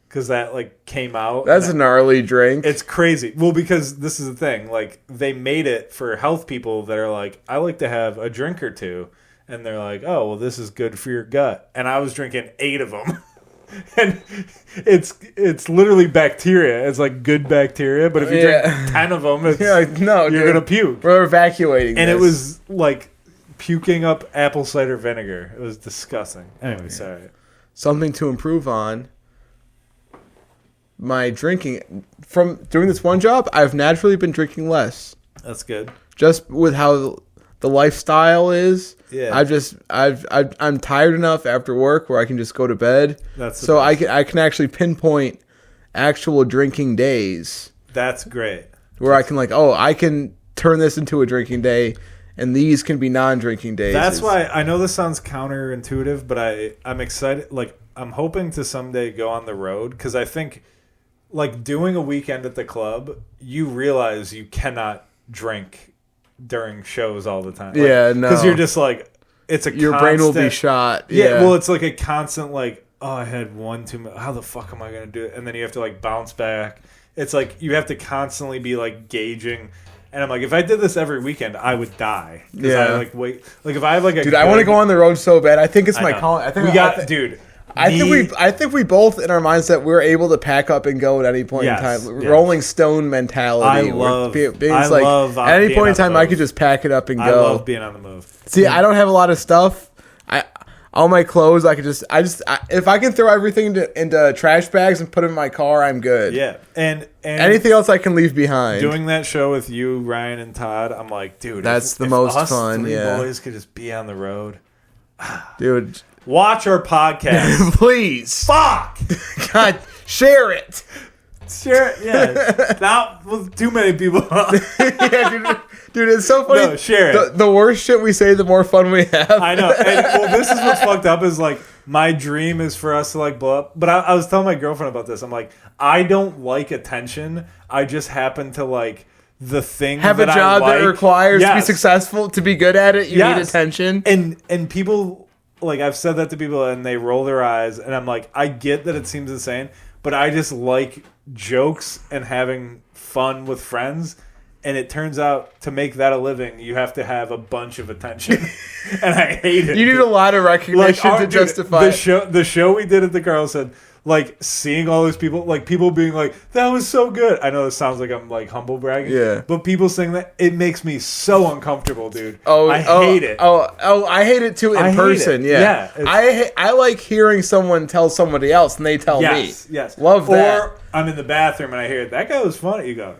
because that like came out. That's a gnarly drink. It's crazy. Well, because this is the thing. Like they made it for health people that are like, I like to have a drink or two. And they're like, oh, well, this is good for your gut. And I was drinking 8 of them. And it's literally bacteria. It's like good bacteria. But if you drink 10 of them, you're going to puke. We're evacuating And it was like puking up apple cider vinegar. It was disgusting. Anyway, sorry. Something to improve on. My drinking. From doing this one job, I've naturally been drinking less. That's good. Just with how the lifestyle is. Yeah. I'm tired enough after work where I can just go to bed. So I can actually pinpoint actual drinking days. That's great. Where I can I can turn this into a drinking day, and these can be non-drinking days. That's why I know this sounds counterintuitive, but I'm excited. Like I'm hoping to someday go on the road because I think like doing a weekend at the club, you realize you cannot drink during shows all the time. Like, yeah, no. Because you're just like, it's a your constant, brain will be shot. Yeah, well, it's like a constant like, oh, I had one too much. How the fuck am I going to do it? And then you have to like bounce back. It's like you have to constantly be like gauging. And I'm like, if I did this every weekend, I would die. Yeah. I like wait, like if I have like a dude, I want to go on the road so bad. I think it's my calling. I think dude. I think we both in our mindset we're able to pack up and go at any point in time. Yes. Rolling Stone mentality. Love at any point in time I could just pack it up and go. I love being on the move. See, I don't have a lot of stuff. All my clothes I could just if I can throw everything into trash bags and put them in my car, I'm good. Yeah, and anything else I can leave behind. Doing that show with you, Ryan, and Todd, I'm like, dude, that's the most fun. Three boys could just be on the road, dude. Watch our podcast, please. Fuck, God, share it. Share it. Yeah, not with too many people. Yeah, dude, it's so funny. No, share it. The worse shit we say, the more fun we have. I know. And, well, this is what's fucked up is like my dream is for us to like blow up. But I was telling my girlfriend about this. I'm like, I don't like attention. I just happen to like the thing have that a job I like. that requires to be successful, to be good at it. You need attention. And people. Like, I've said that to people, and they roll their eyes, and I'm like, I get that it seems insane, but I just like jokes and having fun with friends, and it turns out to make that a living, you have to have a bunch of attention, and I hate it. You need a lot of recognition to justify the show we did at the Carlson. Like, seeing all those people, like, people being like, that was so good. I know this sounds like I'm, like, humble bragging. Yeah. But people saying that, it makes me so uncomfortable, dude. I hate it. I hate it, too, in person. Yeah. I like hearing someone tell somebody else, and they tell me. Yes. Love that. Or I'm in the bathroom, and I hear, that guy was funny. You go,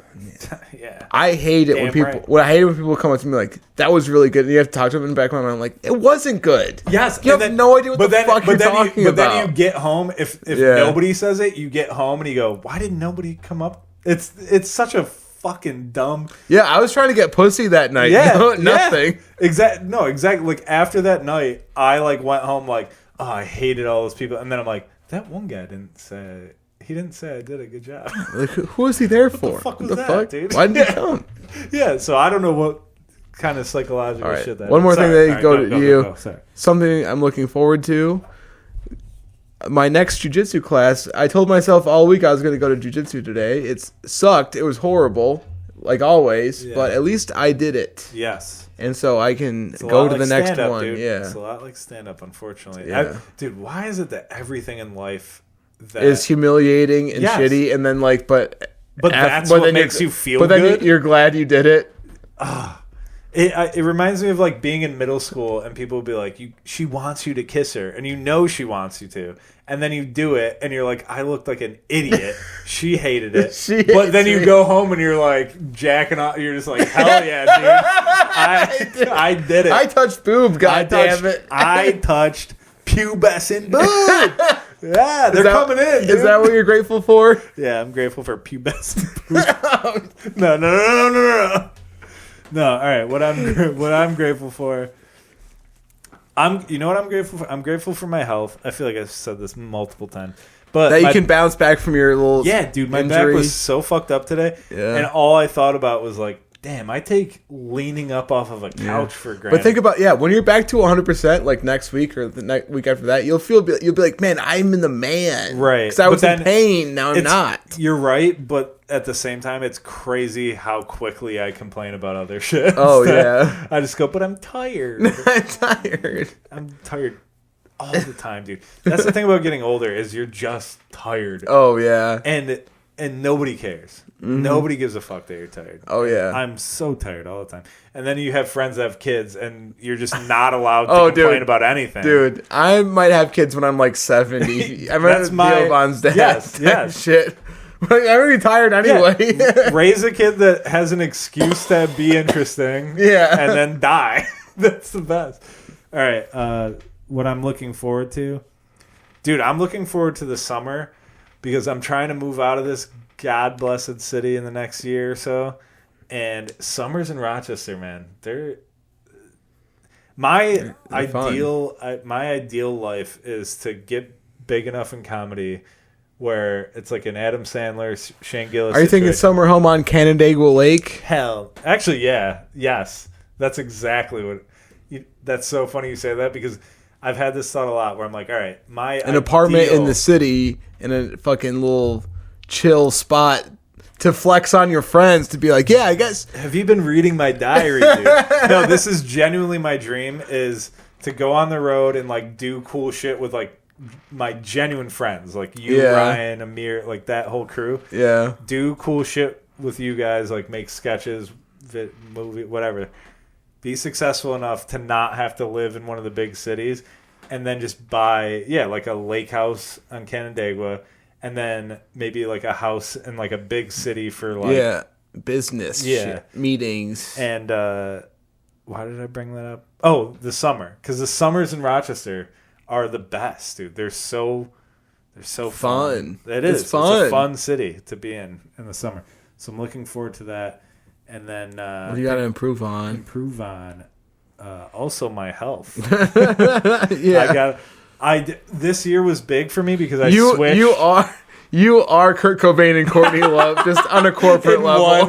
yeah. I hate it when people... Right. What I hate when people come up to me like, that was really good, and you have to talk to them in the back of my mind, like, it wasn't good. Yes. You have no idea what the fuck you're talking about. But then you get home, if nobody says it, you get home, and you go, why didn't nobody come up? It's such a fucking dumb... Yeah, I was trying to get pussy that night. Yeah. Nothing. Exactly. Like, after that night, I, like, went home like, oh, I hated all those people. And then I'm like, that one guy didn't say... He didn't say I did a good job. Like, who was he there for? What the fuck was that, dude? Why didn't he come? Yeah, so I don't know what kind of psychological shit that is. One more thing that go to you. Sorry. Something I'm looking forward to. My next jiu-jitsu class, I told myself all week I was going to go to jiu-jitsu today. It sucked. It was horrible, like always, but at least I did it. Yes. And so I can go to the next one. Dude. Yeah. It's a lot like stand-up, unfortunately. Yeah. Dude, why is it that everything in life... That is humiliating and shitty, and then like, but that's what makes you feel good. But then you're glad you did it. It reminds me of like being in middle school, and people would be like, "She wants you to kiss her," and you know she wants you to, and then you do it, and you're like, "I looked like an idiot." She hated it, but then you go home and you're like jacking off. You're just like, "Hell yeah, dude! I did it. I touched boob. God damn it! I touched pubescent boob." Yeah, they're coming in. Dude. Is that what you're grateful for? Yeah, I'm grateful for pubescent poop. No. No, all right. What I'm grateful for. You know what I'm grateful for? I'm grateful for my health. I feel like I've said this multiple times. But that you can bounce back from your little dude, my back was so fucked up today. Yeah. And all I thought about was like, damn, I take leaning up off of a couch for granted. But think about, when you're back to 100%, like next week or the week after that, you'll be like, man, I'm in the man. Right. Because I was in pain, now I'm not. You're right, but at the same time, it's crazy how quickly I complain about other shit. Oh, yeah. I just go, but I'm tired. I'm tired all the time, dude. That's the thing about getting older is you're just tired. Oh, yeah. And nobody cares. Mm-hmm. Nobody gives a fuck that you're tired. Oh, yeah. I'm so tired all the time. And then you have friends that have kids, and you're just not allowed to complain about anything. Dude, I might have kids when I'm like 70. I might have Theo Von's dad. Yes. Shit. I'm already tired anyway. Yeah. Raise a kid that has an excuse to be interesting. Yeah. And then die. That's the best. All right. What I'm looking forward to. Dude, I'm looking forward to the summer because I'm trying to move out of this God-blessed city in the next year or so. And summers in Rochester, man, my ideal life is to get big enough in comedy where it's like an Adam Sandler, Shane Gillis. Are you thinking summer home on Canandaigua Lake? Hell, actually, yeah, yes, that's exactly what. That's so funny you say that because I've had this thought a lot where I'm like, all right, an apartment in the city in a fucking little chill spot to flex on your friends to be like, yeah, I guess. Have you been reading my diary, dude? No, this is genuinely my dream is to go on the road and like do cool shit with like my genuine friends, like you, Ryan, Amir, like that whole crew. Yeah. Do cool shit with you guys, like make sketches, movie, whatever. Be successful enough to not have to live in one of the big cities and then just buy, like a lake house on Canandaigua and then maybe like a house in like a big city for like business shit, meetings. And why did I bring that up? Oh, the summer, because the summers in Rochester are the best, dude. They're so fun. It's fun. It's a fun city to be in the summer. So I'm looking forward to that. And then what do you got to improve on? Also my health. Yeah. This year was big for me because I switched. You are Kurt Cobain and Courtney Love, just on a corporate level.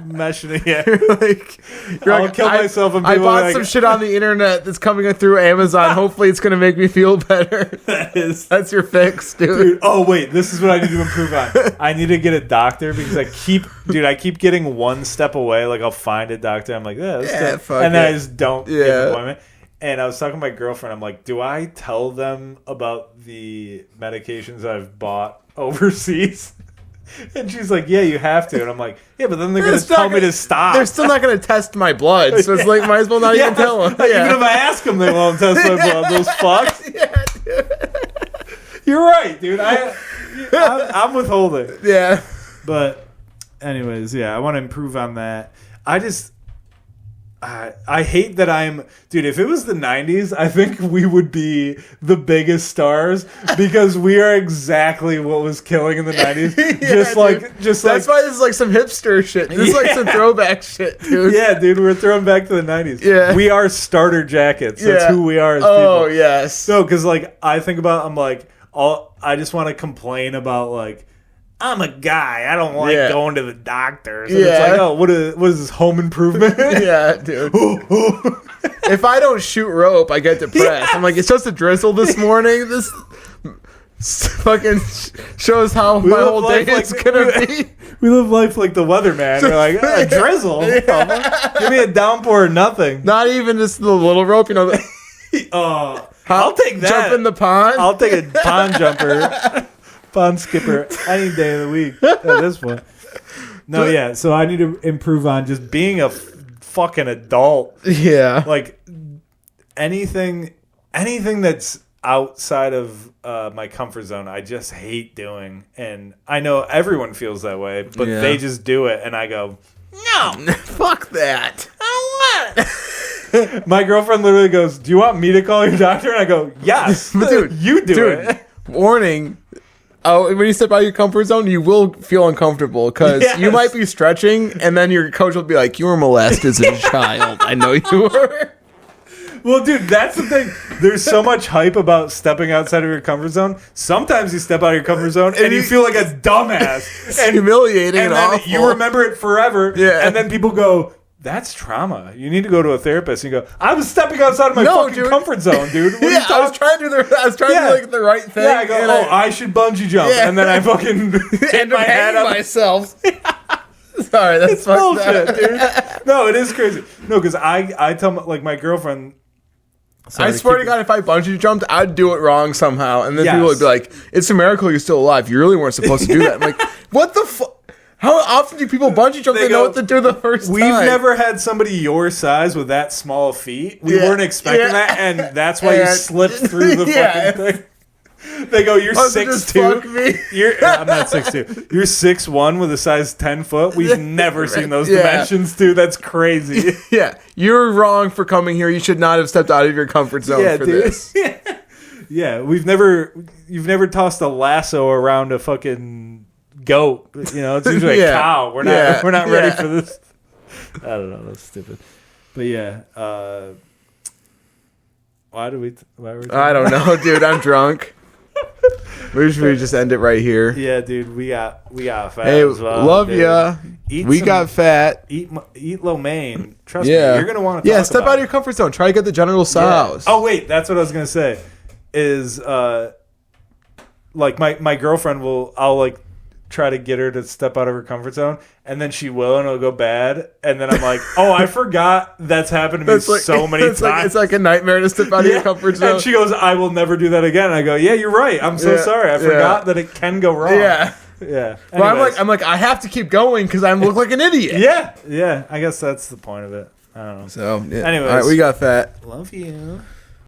Meshing it. I'll kill myself and I bought some shit on the internet that's coming through Amazon. Hopefully it's going to make me feel better. That's your fix, dude. Oh, wait. This is what I need to improve on. I need to get a doctor because I keep getting one step away. Like, I'll find a doctor. I'm like, fuck and then I just don't get an appointment. And I was talking to my girlfriend. I'm like, do I tell them about the medications I've bought overseas? And she's like, yeah, you have to. And I'm like, yeah, but then they're going to tell me to stop. They're still not going to test my blood. So it's like, might as well not even tell them. Even if I ask them, they won't test my blood. Those fucks. Yeah, dude. You're right, dude. I'm withholding. Yeah. But anyways, I want to improve on that. I hate that dude, if it was the 90s, I think we would be the biggest stars because we are exactly what was killing in the 90s. That's why this is like some hipster shit. This is like some throwback shit, dude. Yeah, dude, we're throwing back to the 90s. Yeah. We are starter jackets. That's who we are as people. Oh, yes. No, because like I think about, I'm like, I just want to complain about like, I'm a guy. I don't like going to the doctor. So it's like, oh, what is this, Home Improvement? Yeah, dude. If I don't shoot rope, I get depressed. I'm like, it's just a drizzle this morning. This fucking shows how my whole day is going to be. We live life like the weatherman. We're like, a drizzle? Give me a downpour or nothing. Not even just the little rope, you know. I'll take that. Jump in the pond? I'll take a pond jumper. Pond skipper any day of the week at this point. No, so I need to improve on just being a fucking adult. Yeah. Like anything that's outside of my comfort zone, I just hate doing. And I know everyone feels that way, but they just do it. And I go, no. Fuck that. I don't want it. My girlfriend literally goes, do you want me to call your doctor? And I go, yes. Dude, you do it. warning. Oh, when you step out of your comfort zone, you will feel uncomfortable because you might be stretching, and then your coach will be like, "You were molested as a child. I know you were." Well, dude, that's the thing. There's so much hype about stepping outside of your comfort zone. Sometimes you step out of your comfort zone and you feel like a dumbass. It's humiliating and then awful. You remember it forever. Yeah. And then people go, that's trauma. You need to go to a therapist. And you go, I was stepping outside of my fucking comfort zone, dude. What are you I was trying to do the right thing. Yeah, I go, I should bungee jump. Yeah. And then I fucking hit my head up myself. Sorry, that's bullshit, dude. No, it is crazy. No, because I tell my girlfriend. I swear to God, if I bungee jumped, I'd do it wrong somehow. And then people would be like, it's a miracle you're still alive. You really weren't supposed to do that. I'm like, what the fuck? How often do people bungee jump? They know what to do the first time. We've never had somebody your size with that small feet. We weren't expecting that, and that's why you slipped through the fucking thing. They go, you're 6'2". I'm not 6'2". You're 6'1" with a size 10 foot. We've never seen those dimensions, dude. That's crazy. Yeah, you're wrong for coming here. You should not have stepped out of your comfort zone for this. Yeah, you've never tossed a lasso around a fucking goat. You know, it's usually a cow. We're not ready for this. I don't know. That's stupid. But yeah, why were we I don't know, dude. I'm drunk. We should just end it right here. Yeah, dude, we got fat. Hey, as well, love dude. ya. We got fat. Eat lo mein. Trust me, you're gonna want to. Yeah, step out of your comfort zone. Try to get the General Tso's. Oh wait, that's what I was gonna say. Is like my girlfriend I'll like try to get her to step out of her comfort zone, and then she will, and it'll go bad, and then I'm like, oh, I forgot that's happened to me so many times. It's like a nightmare to step out of your comfort zone. And she goes, I will never do that again. And I go, yeah, you're right. I'm so sorry. I forgot that it can go wrong. Yeah. Yeah. Well, I'm like, I have to keep going because I look like an idiot. Yeah. I guess that's the point of it. I don't know. So, anyways, all right, we got fat. Love you.